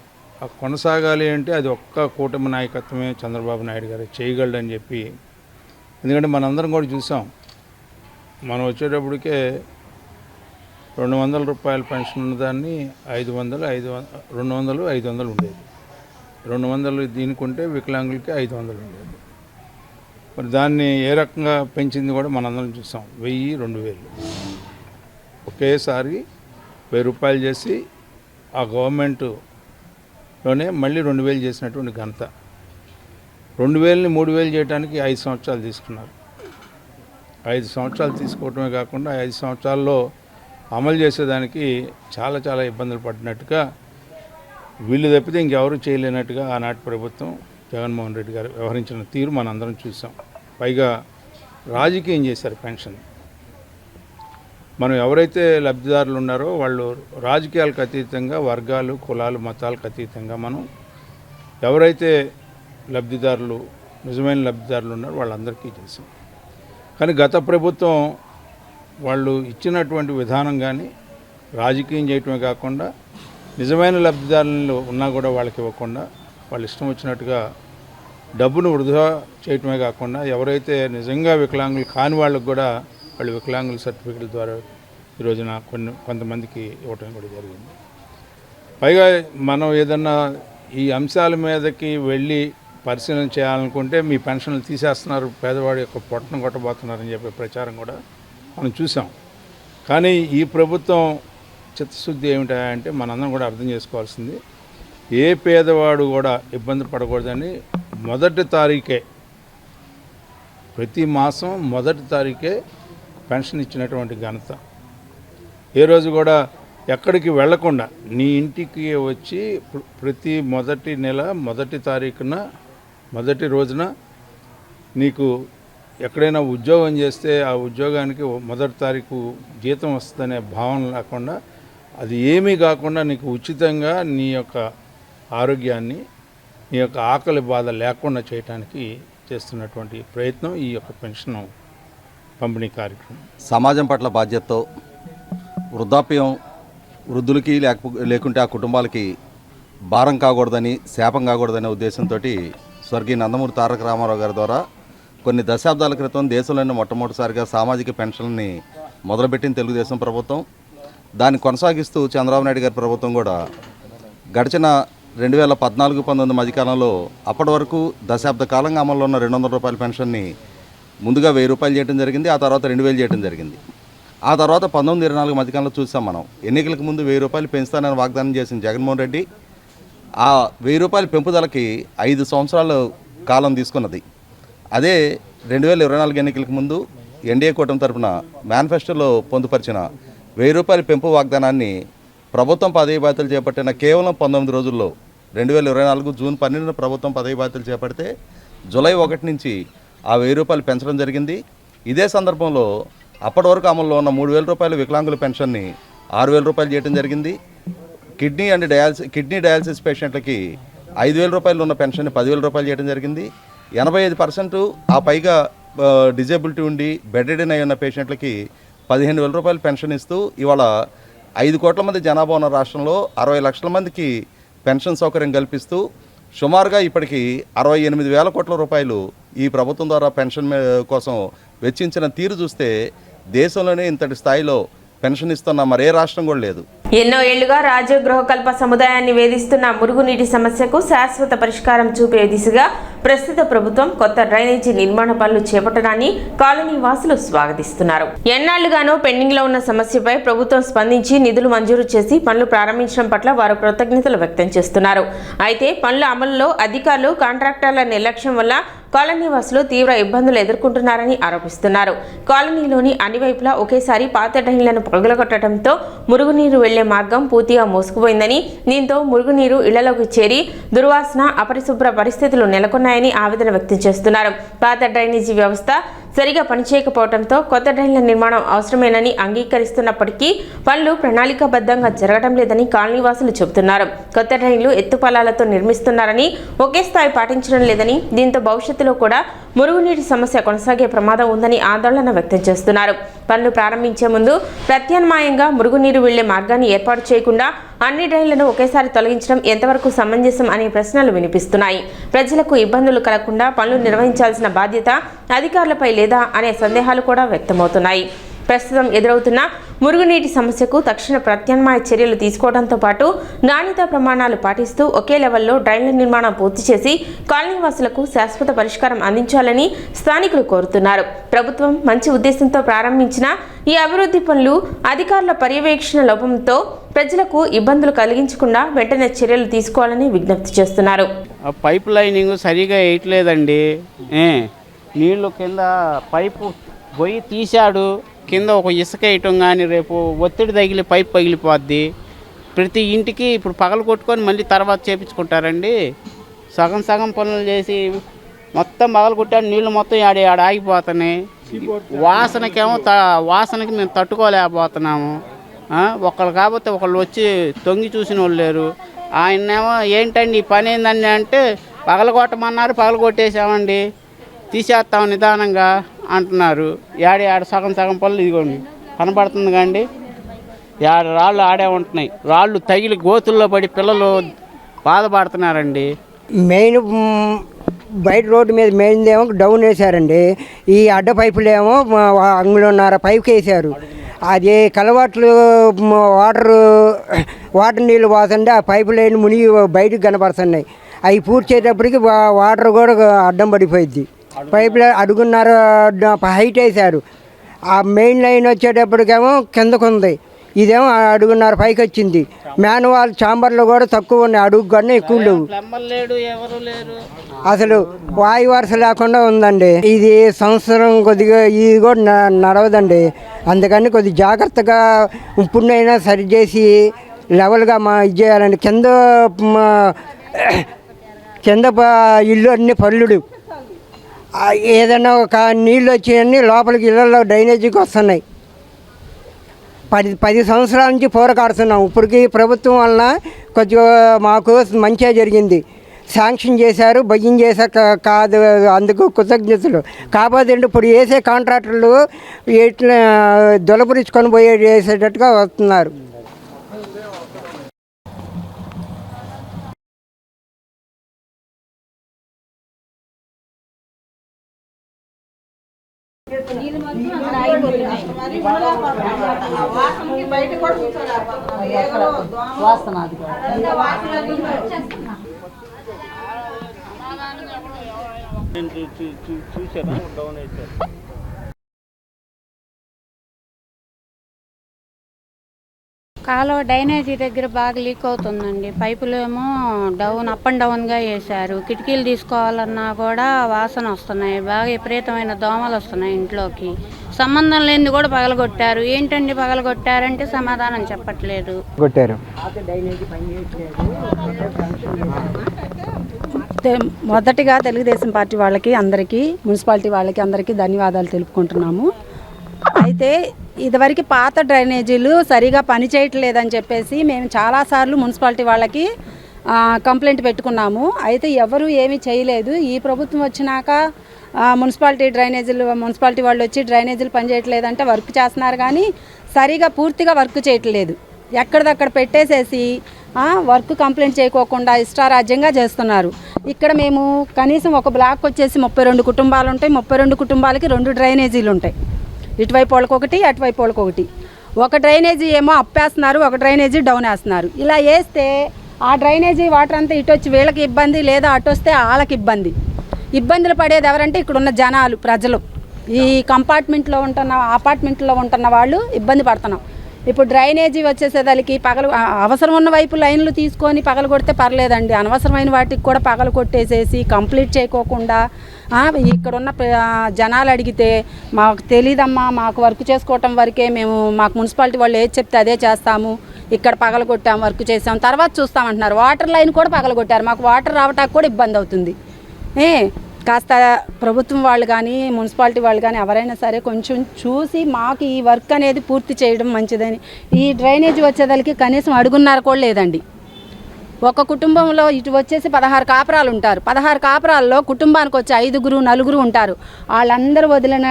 Speaker 2: ఆ కొనసాగాలి అంటే అది ఒక్క కూటమి నాయకత్వమే చంద్రబాబు నాయుడు గారు చేయగలడని చెప్పి. ఎందుకంటే మనందరం కూడా చూసాం, మనం వచ్చేటప్పటికే 200 రూపాయల పెన్షన్ ఉన్నదాన్ని 500, 500 ఉండేది. 200 దీనికి ఉంటే వికలాంగులకి 500 ఉండేది. మరి దాన్ని ఏ రకంగా పెంచింది కూడా మనందరం చూసాం. 1000, 2000 ఒకేసారి 1000 రూపాయలు చేసి ఆ గవర్నమెంట్ లోనే మళ్ళీ 2000 చేసినటువంటి ఘనత. 2000ని 3000 చేయడానికి 5 సంవత్సరాలు తీసుకున్నారు. 5 సంవత్సరాలు తీసుకోవటమే కాకుండా 5 సంవత్సరాల్లో అమలు చేసేదానికి చాలా చాలా ఇబ్బందులు పడినట్టుగా, వీళ్ళు తప్పితే ఇంకెవరు చేయలేనట్టుగా ఆనాటి ప్రభుత్వం జగన్మోహన్ రెడ్డి గారు వ్యవహరించిన తీరు మనందరం చూసాం. పైగా రాజకీయం చేశారు పెన్షన్. మనం ఎవరైతే లబ్ధిదారులు ఉన్నారో వాళ్ళు రాజకీయాలకు అతీతంగా, వర్గాలు, కులాలు, మతాలకు అతీతంగా మనం ఎవరైతే లబ్ధిదారులు, నిజమైన లబ్ధిదారులు ఉన్నారో వాళ్ళందరికీ చేసాం. కానీ గత ప్రభుత్వం వాళ్ళు ఇచ్చినటువంటి విధానం కానీ రాజకీయం చేయటమే కాకుండా నిజమైన లబ్ధిదారులు ఉన్నా కూడా వాళ్ళకి ఇవ్వకుండా వాళ్ళు ఇష్టం వచ్చినట్టుగా డబ్బును వృధా చేయటమే కాకుండా ఎవరైతే నిజంగా వికలాంగులు కాని వాళ్ళకు కూడా వాళ్ళు వికలాంగుల సర్టిఫికెట్ల ద్వారా ఈ రోజున కొంతమందికి ఇవ్వటం కూడా జరిగింది. పైగా మనం ఏదన్నా ఈ అంశాల మీదకి వెళ్ళి పరిశీలన చేయాలనుకుంటే మీ పెన్షన్లు తీసేస్తున్నారు, పేదవాడి యొక్క పొట్టను కొట్టబోతున్నారని చెప్పే ప్రచారం కూడా మనం చూసాం. కానీ ఈ ప్రభుత్వం చిత్తశుద్ధి ఏమిటంటే మనందరం కూడా అర్థం చేసుకోవాల్సింది, ఏ పేదవాడు కూడా ఇబ్బంది పడకూడదని మొదటి తారీఖే, ప్రతి మాసం మొదటి తారీఖే పెన్షన్ ఇచ్చినటువంటి ఘనత. ఏ రోజు కూడా ఎక్కడికి వెళ్లకుండా నీ ఇంటికి వచ్చి ప్రతి మొదటి నెల మొదటి తారీఖున మొదటి రోజున నీకు ఎక్కడైనా ఉద్యోగం చేస్తే ఆ ఉద్యోగానికి మొదటి తారీఖు జీతం వస్తుందనే భావన లేకుండా, అది ఏమీ కాకుండా నీకు ఉచితంగా నీ యొక్క ఆరోగ్యాన్ని, నీ యొక్క ఆకలి బాధ లేకుండా చేయడానికి చేస్తున్నటువంటి ప్రయత్నం ఈ యొక్క పెన్షన్ పంపిణీ కార్యక్రమం.
Speaker 11: సమాజం పట్ల బాధ్యతతో వృద్ధాప్యం వృద్ధులకి లేకుంటే ఆ కుటుంబాలకి భారం కాకూడదని, శాపం కాకూడదనే ఉద్దేశంతో స్వర్గీయ నందమూరి తారక రామారావు గారి ద్వారా కొన్ని దశాబ్దాల క్రితం దేశంలోనే మొట్టమొదటిసారిగా సామాజిక పెన్షన్ని మొదలుపెట్టిన తెలుగుదేశం ప్రభుత్వం. దాన్ని కొనసాగిస్తూ చంద్రబాబు నాయుడు గారి ప్రభుత్వం కూడా గడిచిన 2014-19 మధ్యకాలంలో అప్పటి వరకు దశాబ్ద కాలంగా అమల్లో ఉన్న 200 రూపాయల పెన్షన్ని ముందుగా 1000 రూపాయలు చేయడం జరిగింది. ఆ తర్వాత 2000 చేయడం జరిగింది. ఆ తర్వాత 1924 మధ్యకాలంలో చూసాం మనం. ఎన్నికలకు ముందు 1000 రూపాయలు పెంచుతానని వాగ్దానం చేసిన జగన్మోహన్ రెడ్డి ఆ 1000 రూపాయల పెంపుదలకి 5 సంవత్సరాల కాలం తీసుకున్నది. అదే 2024 ఎన్నికలకు ముందు ఎన్డీఏ కూటమి తరఫున మేనిఫెస్టోలో పొందుపరిచిన 1000 రూపాయల పెంపు వాగ్దానాన్ని ప్రభుత్వం పదవి బాధ్యతలు చేపట్టిన కేవలం 19 రోజుల్లో 2024 జూన్ 12న ప్రభుత్వం పదవి బాధ్యతలు చేపడితే జూలై 1 నుంచి ఆ 1000 రూపాయలు పెంచడం జరిగింది. ఇదే సందర్భంలో అప్పటి వరకు అమల్లో ఉన్న 3000 రూపాయల వికలాంగుల పెన్షన్ని 6000 రూపాయలు చేయడం జరిగింది. కిడ్నీ డయాలసిస్ పేషెంట్లకి 5000 రూపాయలు ఉన్న పెన్షన్ని 10,000 రూపాయలు చేయడం జరిగింది. 85% ఆ పైగా డిజేబిలిటీ ఉండి బెడ్ రిడెన్ అయి ఉన్న పేషెంట్లకి 15,000 రూపాయలు పెన్షన్ ఇస్తూ ఇవాళ 5 కోట్ల మంది జనాభా ఉన్న రాష్ట్రంలో 60 లక్షల మందికి పెన్షన్ సౌకర్యం కల్పిస్తూ సుమారుగా ఇప్పటికీ 68,000 కోట్ల రూపాయలు ఈ ప్రభుత్వం ద్వారా పెన్షన్ కోసం వెచ్చించిన తీరు చూస్తే దేశంలోనే ఇంతటి స్థాయిలో పెన్షన్ ఇస్తున్న మరే రాష్ట్రం కూడా లేదు.
Speaker 1: ఎన్నో ఏళ్లుగా రాజ్య గృహకల్ప సముదాయాన్ని వేధిస్తున్న మురుగునీటి సమస్యకు శాశ్వత పరిష్కారం చూపే దిశగా ప్రస్తుత ప్రభుత్వం కొత్త డ్రైనేజీ నిర్మాణ పనులు చేపట్టడాన్ని కాలనీ వాసులు స్వాగతిస్తున్నారు. ఎన్నాళ్లుగానో పెండింగ్ లో ఉన్న సమస్యపై ప్రభుత్వం స్పందించి నిధులు మంజూరు చేసి పనులు ప్రారంభించడం పట్ల వారు కృతజ్ఞతలు వ్యక్తం చేస్తున్నారు. అయితే పనుల అమలులో అధికారులు, కాంట్రాక్టర్ల నిర్లక్ష్యం వల్ల కాలనీ వాసులు తీవ్ర ఇబ్బందులు ఎదుర్కొంటున్నారని ఆరోపిస్తున్నారు. కాలనీలోని అన్ని వైపులా ఒకేసారి పాత డ్రైన్లను పగులగొట్టడంతో మురుగునీరు వెళ్లే మార్గం పూర్తిగా మూసుకుపోయిందని, దీంతో మురుగునీరు ఇళ్లలోకి చేరి దుర్వాసన, అపరిశుభ్ర పరిస్థితులు నెలకొన్నాయని ఆవేదన వ్యక్తం చేస్తున్నారు. పాత డ్రైనేజీ వ్యవస్థ సరిగా పనిచేయకపోవడంతో కొత్త డ్రైన్ల నిర్మాణం అవసరమేనని అంగీకరిస్తున్నప్పటికీ పనులు ప్రణాళికాబద్ధంగా జరగడం లేదని కాలనీవాసులు చెబుతున్నారు. కొత్త డ్రైన్లు ఎత్తుపల్లాలతో నిర్మిస్తున్నారని, ఒకే స్థాయి పాటించడం లేదని, దీంతో భవిష్యత్తులో కూడా మురుగునీటి సమస్య కొనసాగే ప్రమాదం ఉందని ఆందోళన వ్యక్తం చేస్తున్నారు. పనులు ప్రారంభించే ముందు ప్రత్యామ్నాయంగా మురుగునీరు వెళ్లే మార్గాన్ని ఏర్పాటు చేయకుండా అన్ని డ్రైన్లను ఒకేసారి తొలగించడం ఎంతవరకు సమంజసం అనే ప్రశ్నలు వినిపిస్తున్నాయి. ప్రజలకు ఇబ్బందులు కలగకుండా పనులు నిర్వహించాల్సిన బాధ్యత అధికారులపై లేదా అనే సందేహాలు కూడా వ్యక్తమవుతున్నాయి. ప్రస్తుతం ఎదురవుతున్న మురుగునీటి సమస్యకు తక్షణ ప్రత్యామ్నాయ చర్యలు తీసుకోవడంతో పాటు నాణ్యతా ప్రమాణాలు పాటిస్తూ ఒకే లెవెల్లో డ్రైన్ల నిర్మాణం పూర్తి చేసి కాలనీవాసులకు శాశ్వత పరిష్కారం అందించాలని స్థానికులు కోరుతున్నారు. ప్రభుత్వం మంచి ఉద్దేశంతో ప్రారంభించిన ఈ అభివృద్ధి పనులు అధికారుల పర్యవేక్షణ లోపంతో ప్రజలకు ఇబ్బందులు కలిగించకుండా వెంటనే చర్యలు తీసుకోవాలని విజ్ఞప్తి చేస్తున్నారు.
Speaker 12: పైప్ లైనింగ్ సరిగా వేయట్లేదండి. నీళ్లు కింద పైపు గొయ్యి తీశాడు, కింద ఒక ఇసుక వేయటం కానీ రేపు ఒత్తిడి తగిలి పైప్ పగిలిపోద్ది. ప్రతి ఇంటికి ఇప్పుడు పగలు కొట్టుకొని మళ్ళీ తర్వాత చేపించుకుంటారండి. సగం సగం పనులు చేసి మొత్తం పగలు కొట్టాడు, నీళ్లు మొత్తం ఆడ ఆగిపోతున్నాయి. వాసనకి మేము తట్టుకోలేకపోతున్నాము. ఒకళ్ళు కాకపోతే ఒకళ్ళు వచ్చి తొంగి చూసిన వాళ్ళు లేరు. ఆయనేమో ఏంటండి ఈ పని ఏందండి అంటే పగలగొట్టమన్నారు, పగలగొట్టేసామండి, తీసేస్తాం నిదానంగా అంటున్నారు. ఆడ సగం సగం పనులు ఇదిగోండి కనపడుతుంది కండి. రాళ్ళు ఆడే ఉంటున్నాయి, రాళ్ళు తగిలి గోతుల్లో పడి పిల్లలు బాధపడుతున్నారండి.
Speaker 13: మెయిన్ బయట రోడ్డు మీద మెయిన్ ఏమో డౌన్ వేశారండి. ఈ అడ్డ పైపులు ఏమో అంగుళన్నర పైపుకి వేసారు. అది కలవాట్లు వాటర్ నీళ్ళు పోతుంటే ఆ పైపు లైన్ మునిగి బయటకు కనపడుతున్నాయి. అవి పూర్తి చేసేటప్పటికి వాటర్ కూడా అడ్డం పడిపోయింది. పైపు లైన్ అడుగున్నర హైట్ వేశారు. ఆ మెయిన్ లైన్ వచ్చేటప్పటికేమో కిందకు ఉంది, ఇదేమో అడుగున్నర పైకి వచ్చింది. మాన్యువల్ ఛాంబర్లు కూడా తక్కువ ఉన్నాయి, అడుగు కన్నా ఎక్కువ లేవు. అసలు వాయు వరుస లేకుండా ఉందండి. ఇది సంవత్సరం కొద్దిగా ఇది కూడా నడవదండి. అందుకని కొద్దిగా జాగ్రత్తగా ఇప్పుడైనా సరిచేసి లెవెల్గా ఇది చేయాలండి. కింద ఇల్లు అన్ని పల్లుడు, ఏదైనా ఒక నీళ్ళు వచ్చేయన్నీ లోపలికి ఇళ్ళల్లో డ్రైనేజీకి వస్తున్నాయి. 10 సంవత్సరాల నుంచి పోరాడుతున్నాం. ఇప్పటికి ప్రభుత్వం వలన కొద్దిగా మాకు మంచిగా జరిగింది. శాంక్షన్ చేశారు, భయం చేశారు కాదు, అందుకు కృతజ్ఞతలు. కాకపోతే ఇప్పుడు వేసే కాంట్రాక్టర్లు ఎట్లా దొలపరించుకొని పోయే వేసేటట్టుగా వస్తున్నారు.
Speaker 14: కాలువ డ్రైనేజీ దగ్గర బాగా లీక్ అవుతుందండి. పైపులు ఏమో అప్ అండ్ డౌన్గా వేశారు. కిటికీలు తీసుకోవాలన్నా కూడా వాసన వస్తున్నాయి, బాగా విపరీతమైన దోమలు వస్తున్నాయి ఇంట్లోకి. సంబంధం లేనిది కూడా పగలగొట్టారు. ఏంటండి పగలగొట్టారంటే సమాధానం చెప్పట్లేదు.
Speaker 15: మొదటిగా తెలుగుదేశం పార్టీ వాళ్ళకి అందరికీ, మున్సిపాలిటీ వాళ్ళకి అందరికీ ధన్యవాదాలు తెలుపుకుంటున్నాము. అయితే ఇదివరకు పాత డ్రైనేజీలు సరిగా పనిచేయట్లేదని చెప్పేసి మేము చాలాసార్లు మున్సిపాలిటీ వాళ్ళకి కంప్లైంట్ పెట్టుకున్నాము. అయితే ఎవరు ఏమీ చేయలేదు. ఈ ప్రభుత్వం వచ్చినాక మున్సిపాలిటీ వాళ్ళు వచ్చి డ్రైనేజీలు పనిచేయట్లేదంటే వర్క్ చేస్తున్నారు, కానీ సరిగా పూర్తిగా వర్క్ చేయట్లేదు. ఎక్కడిదక్కడ పెట్టేసేసి వర్క్ కంప్లైంట్ చేయకోకుండా ఇష్టారాజ్యంగా చేస్తున్నారు. ఇక్కడ మేము కనీసం ఒక బ్లాక్ వచ్చేసి 32 కుటుంబాలు ఉంటాయి. 32 కుటుంబాలకి 2 డ్రైనేజీలు ఉంటాయి. ఇటువైపు వాళ్ళకొకటి, అటువైపు వాళ్ళకొకటి. ఒక డ్రైనేజీ ఏమో అప్పేస్తున్నారు, ఒక డ్రైనేజీ డౌన్ వేస్తున్నారు. ఇలా వేస్తే ఆ డ్రైనేజీ వాటర్ అంతా ఇటు వచ్చి వీళ్ళకి ఇబ్బంది, లేదా అటు వస్తే వాళ్ళకి ఇబ్బంది. ఇబ్బందులు పడేది ఎవరంటే ఇక్కడున్న జనాలు, ప్రజలు. ఈ అపార్ట్మెంట్లో ఉంటున్న వాళ్ళు ఇబ్బంది పడుతున్నాం. ఇప్పుడు డ్రైనేజీ వచ్చేసేదానికి అవసరం ఉన్న వైపు లైన్లు తీసుకొని పగలు కొడితే పర్లేదండి. అనవసరమైన వాటికి కూడా పగలు కొట్టేసేసి కంప్లీట్ చేయకోకుండా ఇక్కడున్న జనాలు అడిగితే మాకు తెలీదమ్మా, మాకు వర్క్ చేసుకోవటం వరకే, మాకు మున్సిపాలిటీ వాళ్ళు ఏది చెప్తే అదే చేస్తాము, ఇక్కడ పగలు కొట్టాము, వర్క్ చేసాము, తర్వాత చూస్తామంటున్నారు. వాటర్ లైన్ కూడా పగలు కొట్టారు. మాకు వాటర్ రావటానికి కూడా ఇబ్బంది అవుతుంది. కాస్త ప్రభుత్వం వాళ్ళు కానీ, మున్సిపాలిటీ వాళ్ళు కానీ ఎవరైనా సరే కొంచెం చూసి మాకు ఈ వర్క్ అనేది పూర్తి చేయడం మంచిదని. ఈ డ్రైనేజీ వచ్చేదానికి కనీసం అడుగున్నర కూడా లేదండి. ఒక కుటుంబంలో ఇటు వచ్చేసి 16 కాపురాలు ఉంటారు. 16 కాపురాల్లో కుటుంబానికి వచ్చి 5 4 ఉంటారు. వాళ్ళందరూ వదిలిన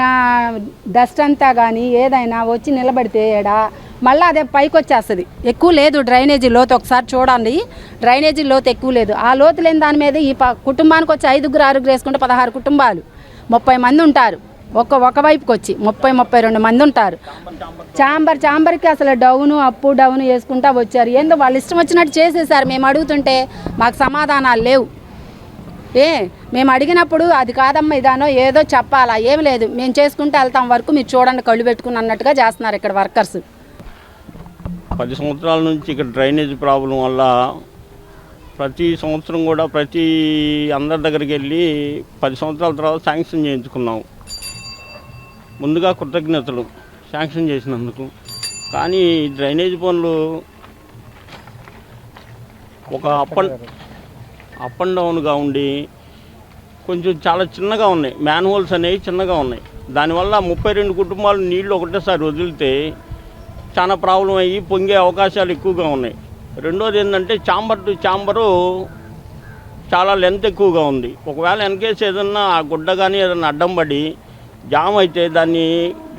Speaker 15: డస్ట్ అంతా కానీ ఏదైనా వచ్చి నిలబడితే మళ్ళీ అదే పైకి వచ్చేస్తుంది. ఎక్కువ లేదు డ్రైనేజీ లోతు, ఒకసారి చూడండి. డ్రైనేజీ లోతు ఎక్కువ లేదు. ఆ లోతు లేని దాని మీద ఈ కుటుంబానికి వచ్చి 5 6 వేసుకుంటే 16 కుటుంబాలు 30 మంది ఉంటారు. ఒకవైపుకి వచ్చి 32 మంది ఉంటారు. ఛాంబర్కి అసలు అప్ డౌన్ వేసుకుంటా వచ్చారు. ఏందో వాళ్ళు ఇష్టం వచ్చినట్టు చేసేసారు. మేము అడుగుతుంటే మాకు సమాధానాలు లేవు. మేము అడిగినప్పుడు అది కాదమ్మా ఇదానో ఏదో చెప్పాలా, ఏం లేదు, మేము చేసుకుంటూ వెళ్తాం వరకు మీరు చూడండి కళ్ళు పెట్టుకుని అన్నట్టుగా చేస్తున్నారు ఇక్కడ వర్కర్స్.
Speaker 12: 10 సంవత్సరాల నుంచి ఇక్కడ డ్రైనేజ్ ప్రాబ్లం వల్ల ప్రతి సంవత్సరం కూడా అందరి దగ్గరికి వెళ్ళి 10 సంవత్సరాల తర్వాత శాంక్షన్ చేయించుకున్నాం. ముందుగా కృతజ్ఞతలు శాంక్షన్ చేసినందుకు. కానీ డ్రైనేజ్ పనులు ఒక అప్ అండ్ డౌన్గా ఉండి కొంచెం చాలా చిన్నగా ఉన్నాయి. మ్యాన్ హోల్స్ అనేవి చిన్నగా ఉన్నాయి. దానివల్ల 32 కుటుంబాలు నీళ్లు ఒకటేసారి వదిలితే చాలా ప్రాబ్లం అయ్యి పొంగే అవకాశాలు ఎక్కువగా ఉన్నాయి. రెండోది ఏంటంటే ఛాంబర్ టు ఛాంబరు చాలా లెంత్ ఎక్కువగా ఉంది. ఒకవేళ ఎన్కేస్ ఏదన్నా ఆ గుడ్డ కానీ ఏదన్నా అడ్డం పడి జామ్ అయితే దాన్ని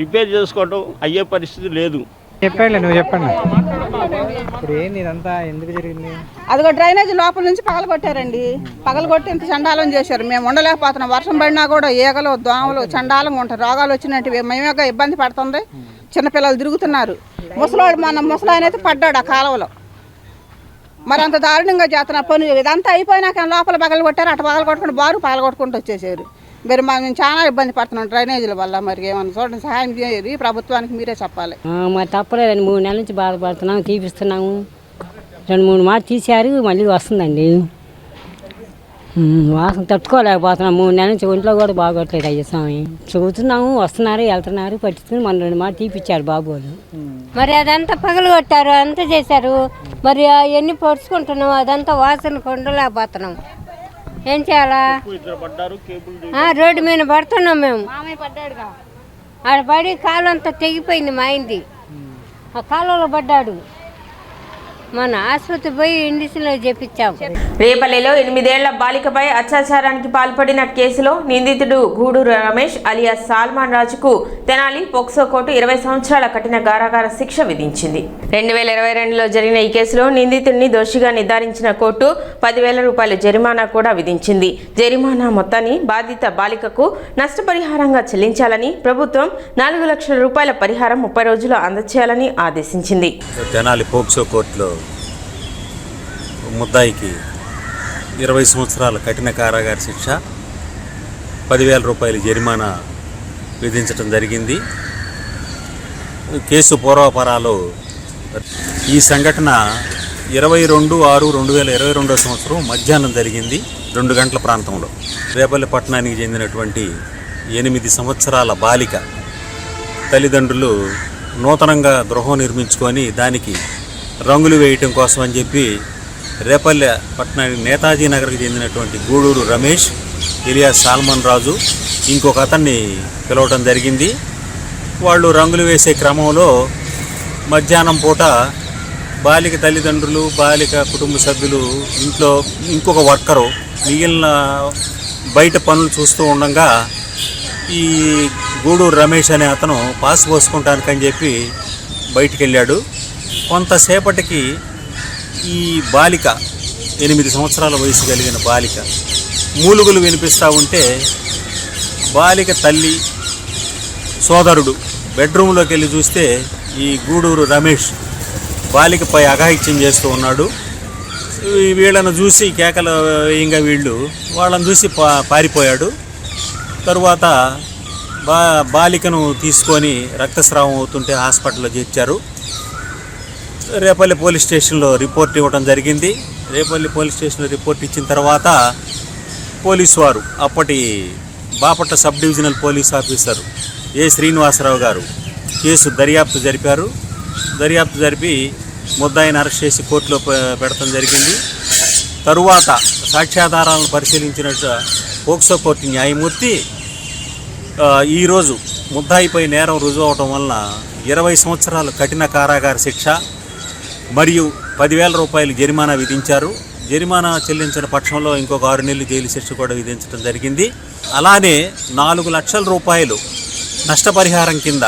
Speaker 12: రిపేర్ చేసుకోవడం అయ్యే పరిస్థితి లేదు.
Speaker 16: చెప్పండి, నువ్వు చెప్పండి. ఇప్పుడు ఏంది ఇదంతా ఎందుకు జరిగింది?
Speaker 17: అదిగో డ్రైనేజ్ లోపల నుంచి పగలగొట్టారండి. పగలగొట్టి ఇంత చండాలం చేశారు. మేము ఉండలేకపోతున్నాం. వర్షం పడినా కూడా ఈగలు దోమలు చండాలంగా ఉంటాయి. రోగాలు వచ్చినట్టు మేమేగా ఇబ్బంది పడుతుంది. చిన్నపిల్లలు తిరుగుతున్నారు. ముసలాడు ముసలాయన అయితే పడ్డాడు ఆ కాలువలో. మరి అంత దారుణంగా చేస్తున్నారు పని. ఇదంతా అయిపోయినాక లోపల పగలగొట్టారు. అటు పగలగొట్టుకుంటూ బారు పగలగొట్టుకుంటూ వచ్చేసారు. మరి మేము చాలా ఇబ్బంది పడుతున్నాం డ్రైనేజీల వల్ల. మరి ఏమన్నా చూడండి, సహాయం చేయరు ప్రభుత్వానికి, మీరే చెప్పాలి.
Speaker 18: మరి తప్పలేదండి. 3 నెలల నుంచి బాధపడుతున్నాము, తీపిస్తున్నాము. 2-3 మాటలు తీశారు, మళ్ళీ వస్తుందండి. వాసన తట్టుకోలేకపోతున్నాం. 3 నెలల నుంచి ఒంట్లో కూడా బాగోట్లేదు. అయ్యా స్వామి చూస్తున్నాము, వస్తున్నారు, వెళ్తున్నారు, పట్టించుకుని మన 2 మాటలు తీపిచ్చారు బాబు వాళ్ళు.
Speaker 14: మరి అదంతా పగలగొట్టారు, అంతా చేశారు. మరి ఎన్ని పొడుచుకుంటున్నాం, అదంతా వాసన కొండలేకపోతున్నాం. ఏం చేయాలా? రోడ్డు మీద పడుతున్నాం మేము. ఆడ పడి కాలు అంతా తెగిపోయింది. మా అయింది ఆ కాలువలో పడ్డాడు. మన ఆసుపత్రి పోయి ఇండిషన్లో చేపించాం.
Speaker 1: రేపల్లెలో 8 ఏళ్ల బాలికపై అత్యాచారానికి పాల్పడిన కేసులో నిందితుడు గూడూరు రమేష్ అలియాస్ సాల్మాన్ రాజుకు తెనాలి పోక్సో కోర్టు 20 సంవత్సరాల కఠిన కారాగార శిక్ష విధించింది. 2022లో జరిగిన ఈ కేసులో నిందితుడిని దోషిగా నిర్ధారించిన కోర్టు 10,000 రూపాయల జరిమానా కూడా విధించింది. జరిమానా మొత్తాన్ని బాధిత బాలికకు నష్టపరిహారంగా చెల్లించాలని, ప్రభుత్వం 4 లక్షల రూపాయల పరిహారం 30 రోజులు అందజేయాలని ఆదేశించింది.
Speaker 19: తెనాలి పోక్సో కోర్టులో ముద్దాయికి 20 సంవత్సరాల కఠిన కారాగార శిక్ష, 10,000 రూపాయల జరిమానా విధించడం జరిగింది. కేసు పూర్వాపరాలు ఈ సంఘటన 22/6/2022 సంవత్సరం మధ్యాహ్నం జరిగింది. 2 గంటల ప్రాంతంలో రేపల్లి పట్టణానికి చెందినటువంటి 8 సంవత్సరాల బాలిక తల్లిదండ్రులు నూతనంగా గృహం నిర్మించుకొని దానికి రంగులు వేయటం కోసం అని చెప్పి రేపల్లె పట్టణానికి నేతాజీ నగర్కి చెందినటువంటి గూడూరు రమేష్ ఇలియాస్ సాల్మన్ రాజు ఇంకొక అతన్ని పిలవటం జరిగింది. వాళ్ళు రంగులు వేసే క్రమంలో మధ్యాహ్నం పూట బాలిక తల్లిదండ్రులు, బాలిక కుటుంబ సభ్యులు, ఇంట్లో ఇంకొక వర్కరు మిగిలిన బయట పనులు చూస్తూ ఉండగా ఈ గూడూరు రమేష్ అనే అతను పాస్ పోసుకుంటానికని చెప్పి బయటికి వెళ్ళాడు. కొంతసేపటికి ఈ బాలిక 8 సంవత్సరాల వయసు కలిగిన బాలిక మూలుగులు వినిపిస్తూ ఉంటే బాలిక తల్లి సోదరుడు బెడ్రూమ్లోకి వెళ్ళి చూస్తే ఈ గూడూరు రమేష్ బాలికపై అఘాయిత్యం చేస్తూ ఉన్నాడు. వీళ్ళను చూసి కేకలు వేయంగా వాళ్ళని చూసి పారిపోయాడు. తరువాత బాలికను తీసుకొని రక్తస్రావం అవుతుంటే హాస్పిటల్లో చేర్చారు. రేపల్లి పోలీస్ స్టేషన్లో రిపోర్ట్ ఇవ్వడం జరిగింది. రేపల్లి పోలీస్ స్టేషన్లో రిపోర్ట్ ఇచ్చిన తర్వాత పోలీసు వారు అప్పటి Bapatla sub divisional police officer A Srinivasarao garu case దర్యాప్తు జరిపారు. దర్యాప్తు జరిపి ముద్దాయిని అరెస్ట్ చేసి కోర్టులో పెడతాం జరిగింది. తరువాత సాక్ష్యాధారాలను పరిశీలించిన పోక్సో కోర్టు న్యాయమూర్తి ఈరోజు ముద్దాయిపై నేరం రుజువు అవడం వలన 20 సంవత్సరాలు కఠిన కారాగార శిక్ష మరియు 10,000 రూపాయలు జరిమానా విధించారు. జరిమానా చెల్లించిన పక్షంలో ఇంకొక 6 నెలలు జైలు శిక్ష కూడా విధించడం జరిగింది. అలానే 4 లక్షల రూపాయలు నష్టపరిహారం కింద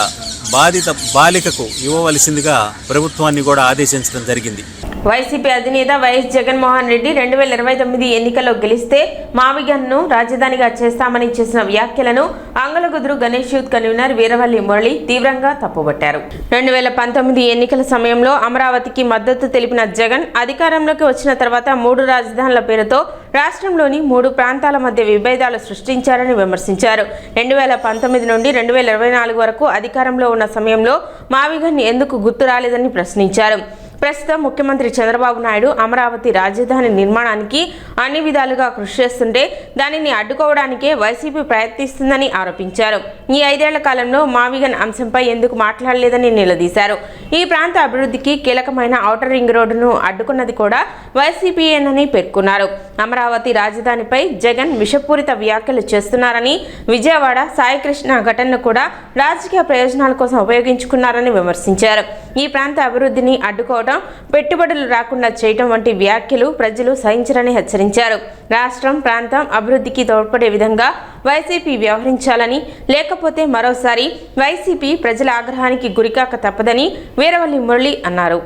Speaker 19: బాధిత బాలికకు ఇవ్వవలసిందిగా ప్రభుత్వాన్ని కూడా ఆదేశించడం జరిగింది.
Speaker 1: వైసీపీ అధినేత వైఎస్ జగన్మోహన్ రెడ్డి 2029 ఎన్నికల్లో గెలిస్తే మావిగన్ను రాజధానిగా చేస్తామని చేసిన వ్యాఖ్యలను అంగలగుదురు గణేష్ యూత్ కన్వీనర్ వీరవల్లి మురళి తీవ్రంగా తప్పుబట్టారు. 2019 ఎన్నికల సమయంలో అమరావతికి మద్దతు తెలిపిన జగన్ అధికారంలోకి వచ్చిన తర్వాత 3 రాజధానుల పేరుతో రాష్ట్రంలోని 3 ప్రాంతాల మధ్య విభేదాలు సృష్టించారని విమర్శించారు. 2019 నుండి 2024 వరకు అధికారంలో ఉన్న సమయంలో మావిగన్ ఎందుకు గుర్తు రాలేదని ప్రశ్నించారు. ప్రస్తుతం ముఖ్యమంత్రి చంద్రబాబు నాయుడు అమరావతి రాజధాని నిర్మాణానికి అన్ని విధాలుగా కృషి చేస్తుంటే దానిని అడ్డుకోవడానికే వైసీపీ ప్రయత్నిస్తుందని ఆరోపించారు. ఈ 5 ఏళ్ల కాలంలో మావిగన్ అంశంపై ఎందుకు మాట్లాడలేదని నిలదీశారు. ఈ ప్రాంత అభివృద్ధికి కీలకమైన ఔటర్ రింగ్ రోడ్డును అడ్డుకున్నది కూడా వైసీపీయేనని పేర్కొన్నారు. అమరావతి రాజధానిపై జగన్ విషపూరిత వ్యాఖ్యలు చేస్తున్నారని, విజయవాడ సాయికృష్ణ ఘటనను కూడా రాజకీయ ప్రయోజనాల కోసం ఉపయోగించుకున్నారని విమర్శించారు. ఈ ప్రాంత అభివృద్ధిని అడ్డుకోవడం, పెట్టుబడులు రాకుండా చేయడం వంటి వ్యాఖ్యలు ప్రజలు సహించరని హెచ్చరించారు. రాష్ట్రం, ప్రాంతం అభివృద్ధికి తోడ్పడే విధంగా వైసీపీ వ్యవహరించాలని, లేకపోతే మరోసారి వైసీపీ ప్రజల ఆగ్రహానికి గురికాక తప్పదని వీరవల్లి మురళి అన్నారు.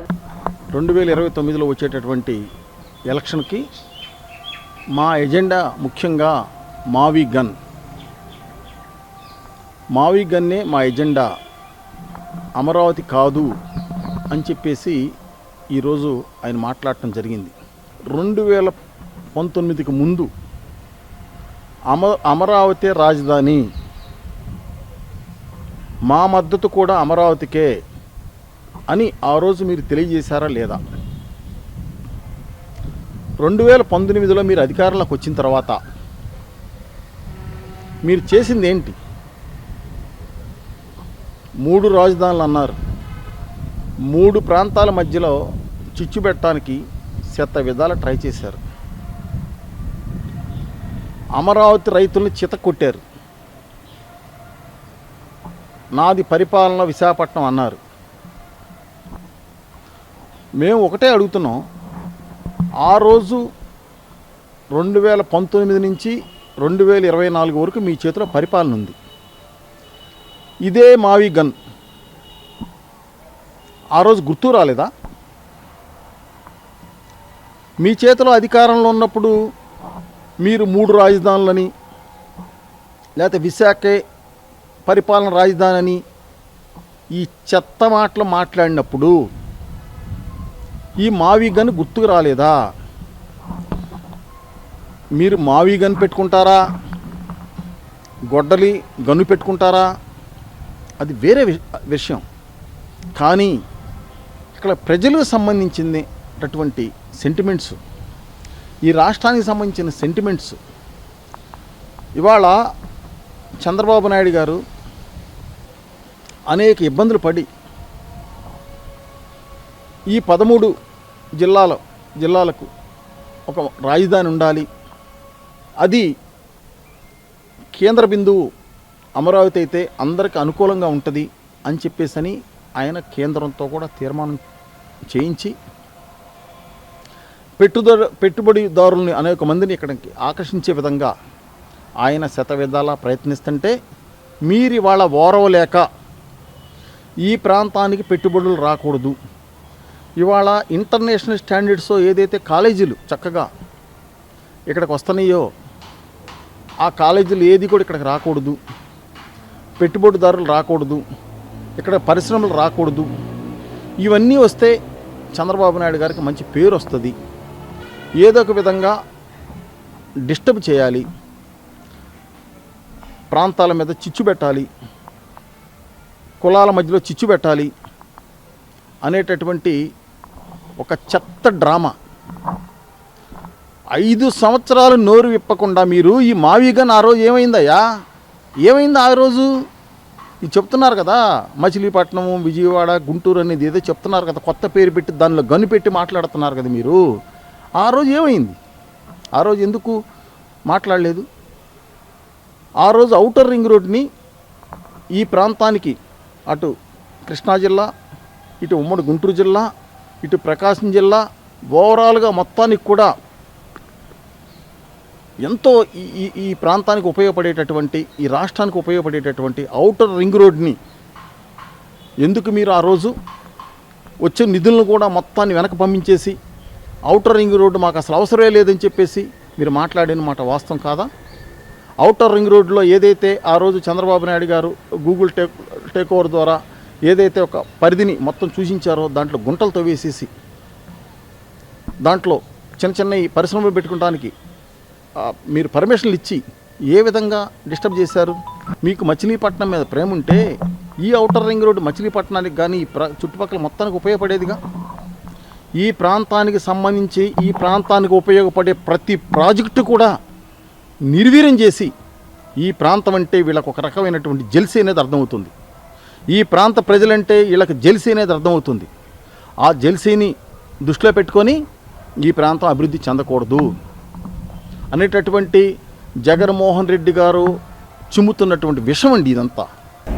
Speaker 20: 2029లో వచ్చేటటువంటి ఎలక్షన్కి మా ఎజెండా ముఖ్యంగా మావి గన్నే మా ఎజెండా, అమరావతి కాదు అని చెప్పేసి ఈరోజు ఆయన మాట్లాడటం జరిగింది. 2019కి ముందు అమరావతి రాజధాని, మా మద్దతు కూడా అమరావతికే అని ఆ రోజు మీరు తెలియజేశారా లేదా? 2019లో మీరు అధికారంలోకి వచ్చిన తర్వాత మీరు చేసింది ఏంటి? 3 రాజధానులు అన్నారు. 3 ప్రాంతాల మధ్యలో చిచ్చు పెట్టడానికి శత విధాలు ట్రై చేశారు. అమరావతి రైతుల్ని చితకొట్టారు. నాది పరిపాలన విశాఖపట్నం అన్నారు. మేము ఒకటే అడుగుతున్నాం, ఆ రోజు 2019 నుంచి 2024 వరకు మీ చేతిలో పరిపాలన ఉంది. ఇదే మావి గన్ ఆ రోజు గుర్తు రాలేదా? మీ చేతిలో అధికారంలో ఉన్నప్పుడు మీరు 3 రాజధానులని, లేకపోతే విశాఖే పరిపాలన రాజధాని అని ఈ చెత్త మాటలు మాట్లాడినప్పుడు ఈ మావి గన్ గుర్తుకు రాలేదా? మీరు మావి గన్ పెట్టుకుంటారా, గొడ్డలి గన్ను పెట్టుకుంటారా, అది వేరే విషయం. కానీ ఇక్కడ ప్రజలకు సంబంధించినటువంటి సెంటిమెంట్స్, ఈ రాష్ట్రానికి సంబంధించిన సెంటిమెంట్స్, ఇవాళ చంద్రబాబు నాయుడు గారు అనేక ఇబ్బందులు పడి ఈ 13 జిల్లాలకు ఒక రాజధాని ఉండాలి, అది కేంద్ర బిందువు అమరావతి అయితే అందరికి అనుకూలంగా ఉంటుంది అని చెప్పేసి ఆయన కేంద్రంతో కూడా తీర్మానం చేయించి పెట్టుబడిదారుల్ని అనేక మందిని ఇక్కడికి ఆకర్షించే విధంగా ఆయన శతవిధాలా ప్రయత్నిస్తుంటే మీరు ఇవాళ ఓరవలేక ఈ ప్రాంతానికి పెట్టుబడులు రాకూడదు, ఇవాళ ఇంటర్నేషనల్ స్టాండర్డ్స్ ఏదైతే కాలేజీలు చక్కగా ఇక్కడికి వస్తున్నాయో ఆ కాలేజీలు ఏది కూడా ఇక్కడికి రాకూడదు, పెట్టుబడిదారులు రాకూడదు, ఇక్కడ పరిశ్రమలు రాకూడదు, ఇవన్నీ వస్తే చంద్రబాబు నాయుడు గారికి మంచి పేరు వస్తుంది, ఏదో ఒక విధంగా డిస్టర్బ్ చేయాలి, ప్రాంతాల మీద చిచ్చు పెట్టాలి, కులాల మధ్యలో చిచ్చు పెట్టాలి అనేటటువంటి ఒక చెత్త డ్రామా. 5 సంవత్సరాలు నోరు విప్పకుండా మీరు ఈ మావిగన్ ఆ రోజు ఏమైందయ్యా, ఏమైంది ఆ రోజు? ఇది చెప్తున్నారు కదా, మచిలీపట్నము, విజయవాడ, గుంటూరు అనేది ఏదో చెప్తున్నారు కదా, కొత్త పేరు పెట్టి దానిలో గన్ను పెట్టి మాట్లాడుతున్నారు కదా మీరు. ఆ రోజు ఏమైంది? ఆ రోజు ఎందుకు మాట్లాడలేదు? ఆ రోజు ఔటర్ రింగ్ రోడ్ని ఈ ప్రాంతానికి అటు కృష్ణా జిల్లా, ఇటు ఉమ్మడి గుంటూరు జిల్లా, ఇటు ప్రకాశం జిల్లా, ఓవరాల్గా మొత్తానికి కూడా ఎంతో ఈ ప్రాంతానికి ఉపయోగపడేటటువంటి, ఈ రాష్ట్రానికి ఉపయోగపడేటటువంటి ఔటర్ రింగ్ రోడ్ని ఎందుకు మీరు ఆ రోజు వచ్చే నిధులను కూడా మొత్తాన్ని వెనక పంపించేసి ఔటర్ రింగ్ రోడ్డు మాకు అసలు అవసరమే లేదని చెప్పేసి మీరు మాట్లాడిన మాట వాస్తవం కాదా? ఔటర్ రింగ్ రోడ్లో ఏదైతే ఆ రోజు చంద్రబాబు నాయుడు గారు గూగుల్ టేక్ ఓవర్ ద్వారా ఏదైతే ఒక పరిధిని మొత్తం సూచించారో దాంట్లో గుంటలు తవ్వేసేసి దాంట్లో చిన్న చిన్న ఈ పరిశ్రమలు పెట్టుకోవడానికి మీరు పర్మిషన్లు ఇచ్చి ఏ విధంగా డిస్టర్బ్ చేశారు? మీకు మచిలీపట్నం మీద ప్రేమ ఉంటే ఈ ఔటర్ రింగ్ రోడ్డు మచిలీపట్నానికి కానీ చుట్టుపక్కల మొత్తానికి ఉపయోగపడేదిగా. ఈ ప్రాంతానికి సంబంధించి ఈ ప్రాంతానికి ఉపయోగపడే ప్రతి ప్రాజెక్టు కూడా నిర్వీర్యం చేసి ఈ ప్రాంతం అంటే వీళ్ళకు ఒక రకమైనటువంటి జెల్సీ అనేది అర్థమవుతుంది. ఈ ప్రాంత ప్రజలంటే వీళ్ళకి జెల్సీ అనేది అర్థమవుతుంది. ఆ జెల్సీని దృష్టిలో పెట్టుకొని ఈ ప్రాంతం అభివృద్ధి చెందకూడదు అనేటటువంటి జగన్మోహన్ రెడ్డి గారు చిమ్ముతున్నటువంటి విషం అండి ఇదంతా.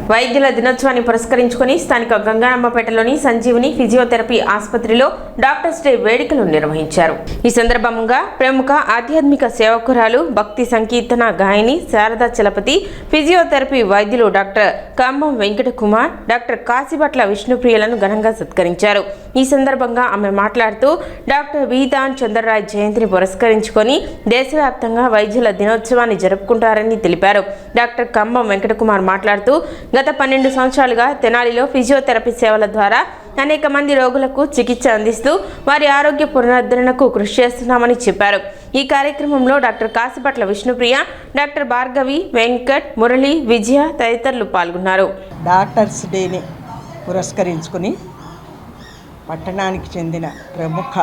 Speaker 1: వైద్యుల దినోత్సవాన్ని పురస్కరించుకొని స్థానిక గంగానమ్మపేటలోని సంజీవని ఫిజియోథెరపీ ఆసుపత్రిలో డాక్టర్స్ డే వేడుకలు నిర్వహించారు. ఈ సందర్భంగా ప్రముఖ ఆధ్యాత్మిక సేవకురాలు భక్తి సంకీర్తన గాయని శారదా చలపతి, ఫిజియోథెరపీ వైద్యులు డాక్టర్ కంభం వెంకట కుమార్, డాక్టర్ కాశీభట్ల విష్ణుప్రియలను ఘనంగా సత్కరించారు. ఈ సందర్భంగా ఆమె మాట్లాడుతూ డాక్టర్ వీదాన్ చంద్రరాయ్ జయంతిని పురస్కరించుకొని దేశవ్యాప్తంగా వైద్యుల దినోత్సవాన్ని జరుపుకుంటారని తెలిపారు. డాక్టర్ కంభం వెంకట కుమార్ మాట్లాడుతూ గత 12 సంవత్సరాలుగా తెనాలిలో ఫిజియోథెరపీ సేవల ద్వారా అనేక మంది రోగులకు చికిత్స అందిస్తూ వారి ఆరోగ్య పునరుద్ధరణకు కృషి చేస్తున్నామని చెప్పారు. ఈ కార్యక్రమంలో డాక్టర్ కాశీపట్ల విష్ణుప్రియ, డాక్టర్ భార్గవి, వెంకట్, మురళి, విజయ తదితరులు పాల్గొన్నారు.
Speaker 21: డాక్టర్స్ డేని పురస్కరించుకుని పట్టణానికి చెందిన ప్రముఖ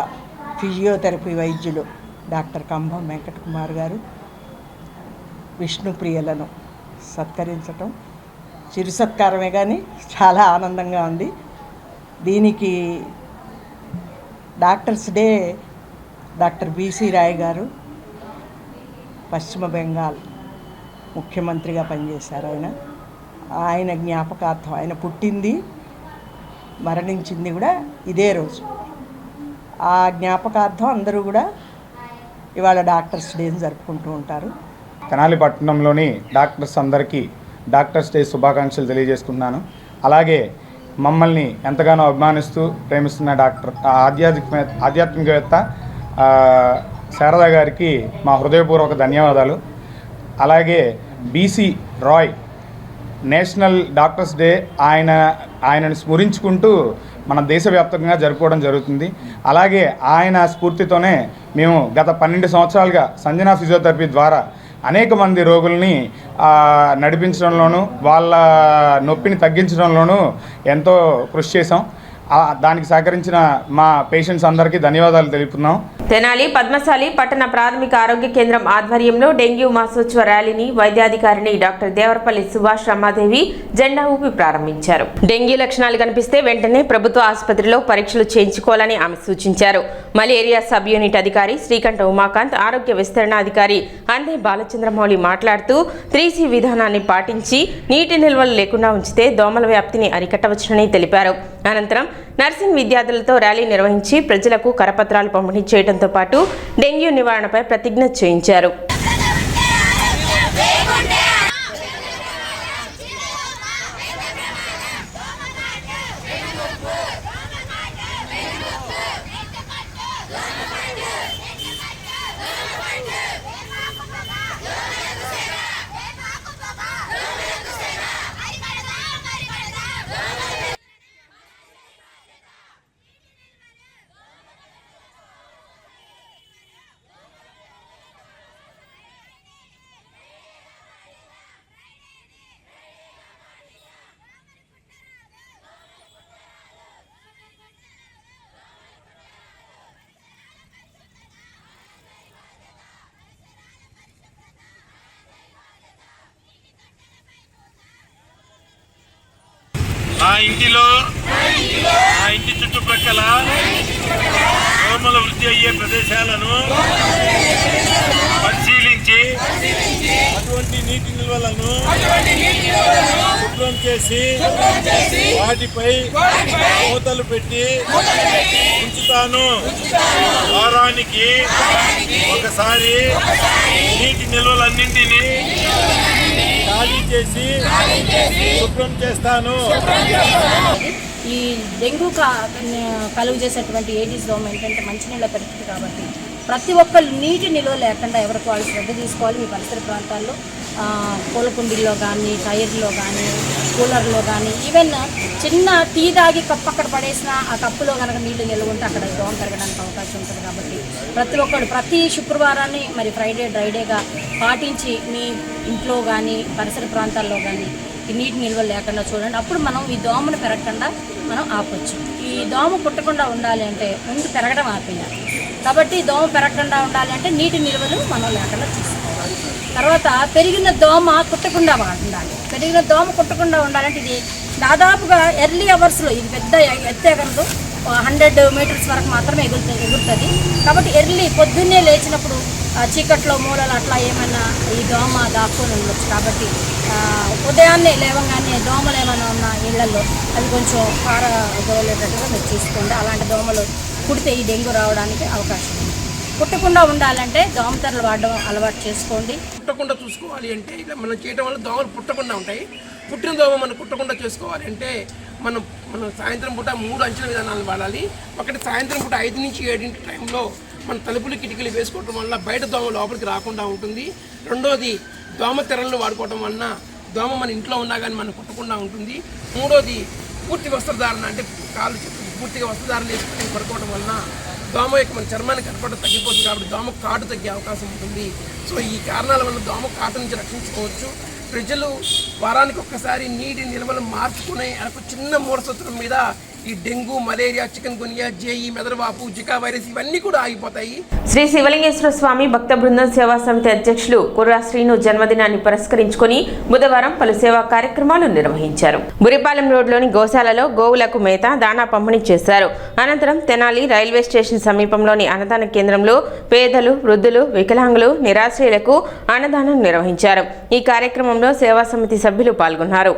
Speaker 21: ఫిజియోథెరపీ వైద్యులు డాక్టర్ కంభం వెంకట కుమార్ గారు విష్ణుప్రియలను సత్కరించటం చిరు సత్కారమే కానీ చాలా ఆనందంగా ఉంది. దీనికి doctors day doctor BC Roy garu పశ్చిమ బెంగాల్ ముఖ్యమంత్రిగా పనిచేశారు. ఆయన జ్ఞాపకార్థం ఆయన పుట్టింది మరణించింది కూడా ఇదే రోజు. ఆ జ్ఞాపకార్థం అందరూ కూడా ఇవాళ డాక్టర్స్ డేని జరుపుకుంటూ ఉంటారు.
Speaker 16: తెనాలి పట్టణంలోని డాక్టర్స్ అందరికీ డాక్టర్స్ డే శుభాకాంక్షలు తెలియజేసుకుంటున్నాను. అలాగే మమ్మల్ని ఎంతగానో అభిమానిస్తూ ప్రేమిస్తున్న ఆధ్యాత్మికవేత్త శారదా గారికి మా హృదయపూర్వక ధన్యవాదాలు. అలాగే BC Roy national doctors day ఆయనను స్మరించుకుంటూ మన దేశవ్యాప్తంగా జరుపుకోవడం జరుగుతుంది. అలాగే ఆయన స్ఫూర్తితోనే మేము గత 12 సంవత్సరాలుగా సంజనా ఫిజియోథెరపీ ద్వారా అనేక మంది రోగుల్ని నడిపించడంలోనూ వాళ్ళ నొప్పిని తగ్గించడంలోనూ ఎంతో కృషి చేసాం. దానికి సహకరించిన మా పేషెంట్స్ అందరికీ ధన్యవాదాలు తెలుపుతున్నాం.
Speaker 1: తెనాలి పద్మశాలి పట్టణ ప్రాథమిక ఆరోగ్య కేంద్రం ఆధ్వర్యంలో డెంగ్యూ మాసోత్సవ ర్యాలీని వైద్యాధికారిని డాక్టర్ దేవరపల్లి సుభాష్ రమాదేవి జెండా ఊపి ప్రారంభించారు. డెంగ్యూ లక్షణాలు కనిపిస్తే వెంటనే ప్రభుత్వ ఆసుపత్రిలో పరీక్షలు చేయించుకోవాలని ఆమె సూచించారు. మలేరియా సబ్ యూనిట్ అధికారి శ్రీకంఠ ఉమాకాంత్, ఆరోగ్య విస్తరణాధికారి అందే బాలచంద్రమౌళి మాట్లాడుతూ 3C విధానాన్ని పాటించి నీటి నిల్వలు లేకుండా ఉంచితే దోమల వ్యాప్తిని అరికట్టవచ్చునని తెలిపారు. అనంతరం నర్సింగ్ విద్యార్థులతో ర్యాలీ నిర్వహించి ప్రజలకు కరపత్రాలు పంపిణీ చేయడంతో పాటు డెంగ్యూ నివారణపై ప్రతిజ్ఞ చేయించారు.
Speaker 22: ఆ ఇంటిలో ఆ ఇంటి చుట్టుప్రక్కల దోమల వృద్ధి అయ్యే ప్రదేశాలను పరిశీలించి అటువంటి నీటి నిల్వలను శుభ్రం చేసి వాటిపై మూతలు పెట్టి ఉంచుతాను. వారానికి ఒకసారి నీటి నిల్వలన్నింటినీ ఖాళీ చేసి శుభ్రం చేస్తాను.
Speaker 23: ఈ డెంగ్యూ కలుగు చేసేటువంటి ఏడీస్ దోమ ఏంటంటే మంచినీళ్ళ పరిస్థితి కాబట్టి ప్రతి ఒక్కరు నీటి నిల్వ లేకుండా ఎవరికి వాళ్ళు శ్రద్ధ తీసుకోవాలి. మీ పరిసర ప్రాంతాల్లో పూల కుండీల్లో కానీ, టైర్లో కానీ, కూలర్లో కానీ, ఈవెన్ చిన్న టీ తాగి కప్పు అక్కడ పడేసిన ఆ కప్పులో కనుక నీళ్లు నిల్వ ఉంటే అక్కడ దోమ పెరగడానికి అవకాశం ఉంటుంది. కాబట్టి ప్రతి ఒక్కరు ప్రతి శుక్రవారాన్ని మరి ఫ్రైడే డ్రైడేగా పాటించి మీ ఇంట్లో కానీ పరిసర ప్రాంతాల్లో కానీ ఈ నీటి నిల్వ లేకుండా చూడండి. అప్పుడు మనం ఈ దోమను పెరగకుండా మనం ఆపొచ్చు. ఈ దోమ పుట్టకుండా ఉండాలి అంటే ముందు పెరగడం ఆపేయాలి. కాబట్టి దోమ పెరగకుండా ఉండాలి అంటే నీటి నిల్వలు మనం లేకుండా చూసుకోవాలి. తర్వాత పెరిగిన దోమ కుట్టకుండా ఉండాలి. పెరిగిన దోమ కుట్టకుండా ఉండాలంటే ఇది దాదాపుగా ఎర్లీ అవర్స్లో, ఇది పెద్ద ఎత్తేగలదు, 100 మీటర్స్ వరకు మాత్రమే ఎగురుతుంది. కాబట్టి ఎర్లీ పొద్దున్నే లేచినప్పుడు చీకట్లో మూలలు అట్లా ఏమైనా ఈ దోమ దాక్కుని ఉండొచ్చు. కాబట్టి ఉదయాన్నే లేవగానే దోమలు ఏమైనా ఉన్న ఇళ్లలో అవి కొంచెం పారగోలేటట్టుగా మీరు చూసుకోండి. అలాంటి దోమలు కుడితే ఈ డెంగ్యూ రావడానికి అవకాశం ఉంది. కుట్టకుండా ఉండాలంటే దోమతెరలు వాడడం అలవాటు చేసుకోండి.
Speaker 3: కుట్టకుండా చూసుకోవాలి అంటే ఇలా మనం చేయడం వల్ల దోమలు పుట్టకుండా ఉంటాయి. పుట్టిన దోమ మనం కుట్టకుండా చేసుకోవాలి అంటే మనం సాయంత్రం పూట 3 అంచెల విధానాలు వాడాలి. ఒకటి సాయంత్రం పూట 5 నుంచి 7 టైంలో మన తలుపులు కిటికీలు వేసుకోవడం వల్ల బయట దోమ లోపలికి రాకుండా ఉంటుంది. రెండోది దోమ తెరలను వాడుకోవడం వలన దోమ మన ఇంట్లో ఉన్నా కానీ మనం కుట్టకుండా ఉంటుంది. మూడోది పూర్తి వస్త్రధారణ, అంటే కాళ్ళు పూర్తిగా వస్త్రధారణ వేసుకుని పడుకోవడం వలన దోమ యొక్క మన చర్మానికి కనపడడం తగ్గిపోతుంది. కాబట్టి దోమ కాటు తగ్గే అవకాశం ఉంటుంది. సో ఈ కారణాల వల్ల దోమ కాటు నుంచి రక్షించుకోవచ్చు. ప్రజలు వారానికి ఒక్కసారి నీటి నిల్వలు మార్చుకునే చిన్న మూలసూత్రం మీద ఈ dengue, malaria, chikungunya, JE, మెదడువాపు, జికా వైరస్ ఇవన్నీ కూడా ఆగిపోతాయి.
Speaker 1: శ్రీ శివలింగేశ్వర స్వామి భక్త బృందం సేవా సమితి అధ్యక్షులు కుర్రా శ్రీను జన్మదినాన్ని పురస్కరించుకుని బుధవారం పలు సేవా కార్యక్రమాలు నిర్వహించారు. బురిపాలెం రోడ్లోని గోశాలలో గోవులకు మేత, దానా పంపిణీ చేశారు. అనంతరం తెనాలి రైల్వే స్టేషన్ సమీపంలోని అన్నదాన కేంద్రంలో పేదలు, వృద్ధులు, వికలాంగులు, నిరాశ్రయులకు అన్నదానం నిర్వహించారు. ఈ కార్యక్రమంలో సేవా సమితి సభ్యులు పాల్గొన్నారు.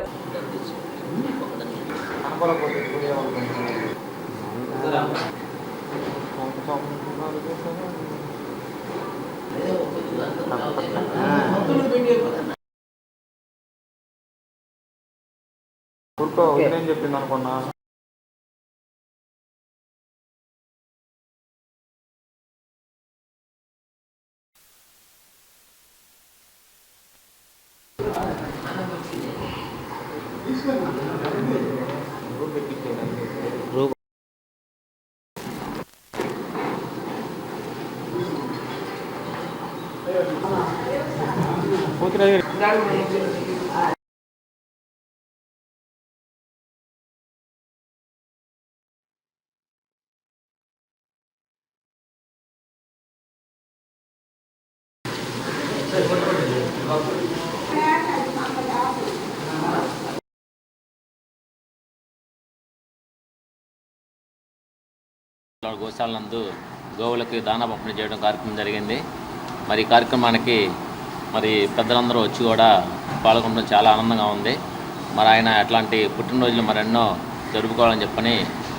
Speaker 16: చెప్పింది అనుకున్నా.
Speaker 4: గోశాల నందు గోవులకి దానా పంపిణీ చేయడం కార్యక్రమం జరిగింది. మరి ఈ కార్యక్రమానికి పెద్దలందరూ వచ్చి కూడా పాల్గొనడం చాలా ఆనందంగా ఉంది. మరి ఆయన అట్లాంటి పుట్టినరోజులు మరెన్నో జరుపుకోవాలని చెప్పని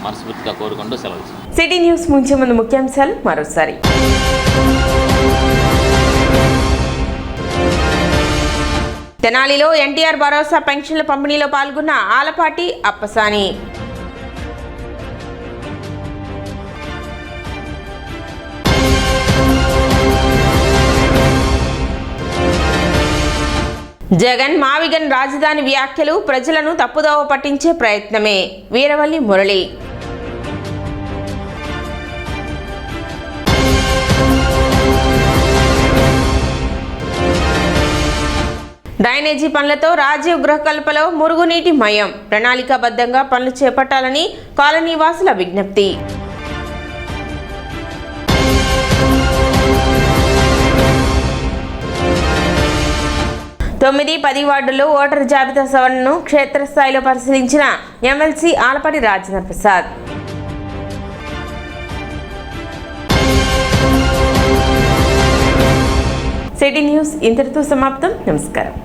Speaker 4: మనస్ఫూర్తిగా కోరుకుంటూ సెలవు.
Speaker 1: సిటీ న్యూస్ ముంచే ముందు ముఖ్యాంశాలు మరోసారి. తెనాలిలో ఎన్టీఆర్ భరోసా పెన్షన్ల పంపిణీలో పాల్గొన్న ఆలపాటి అప్పసాని. జగన్ మావిగన్ రాజధాని వ్యాఖ్యలు ప్రజలను తప్పుదోవ పట్టించే ప్రయత్నమే, వీరవల్లి మురళి. డ్రైనేజీ పనులతో రాజీవ్ గృహకల్పలో మురుగునీటి మయం, ప్రణాళికాబద్ధంగా పనులు చేపట్టాలని కాలనీవాసుల విజ్ఞప్తి. తొమ్మిది, 10 వార్డుల్లో ఓటరు జాబితా సవరణను క్షేత్రస్థాయిలో పరిశీలించిన MLC Alapati Rajendra Prasad. City news ఇంతటితో సమాప్తం. నమస్కారం.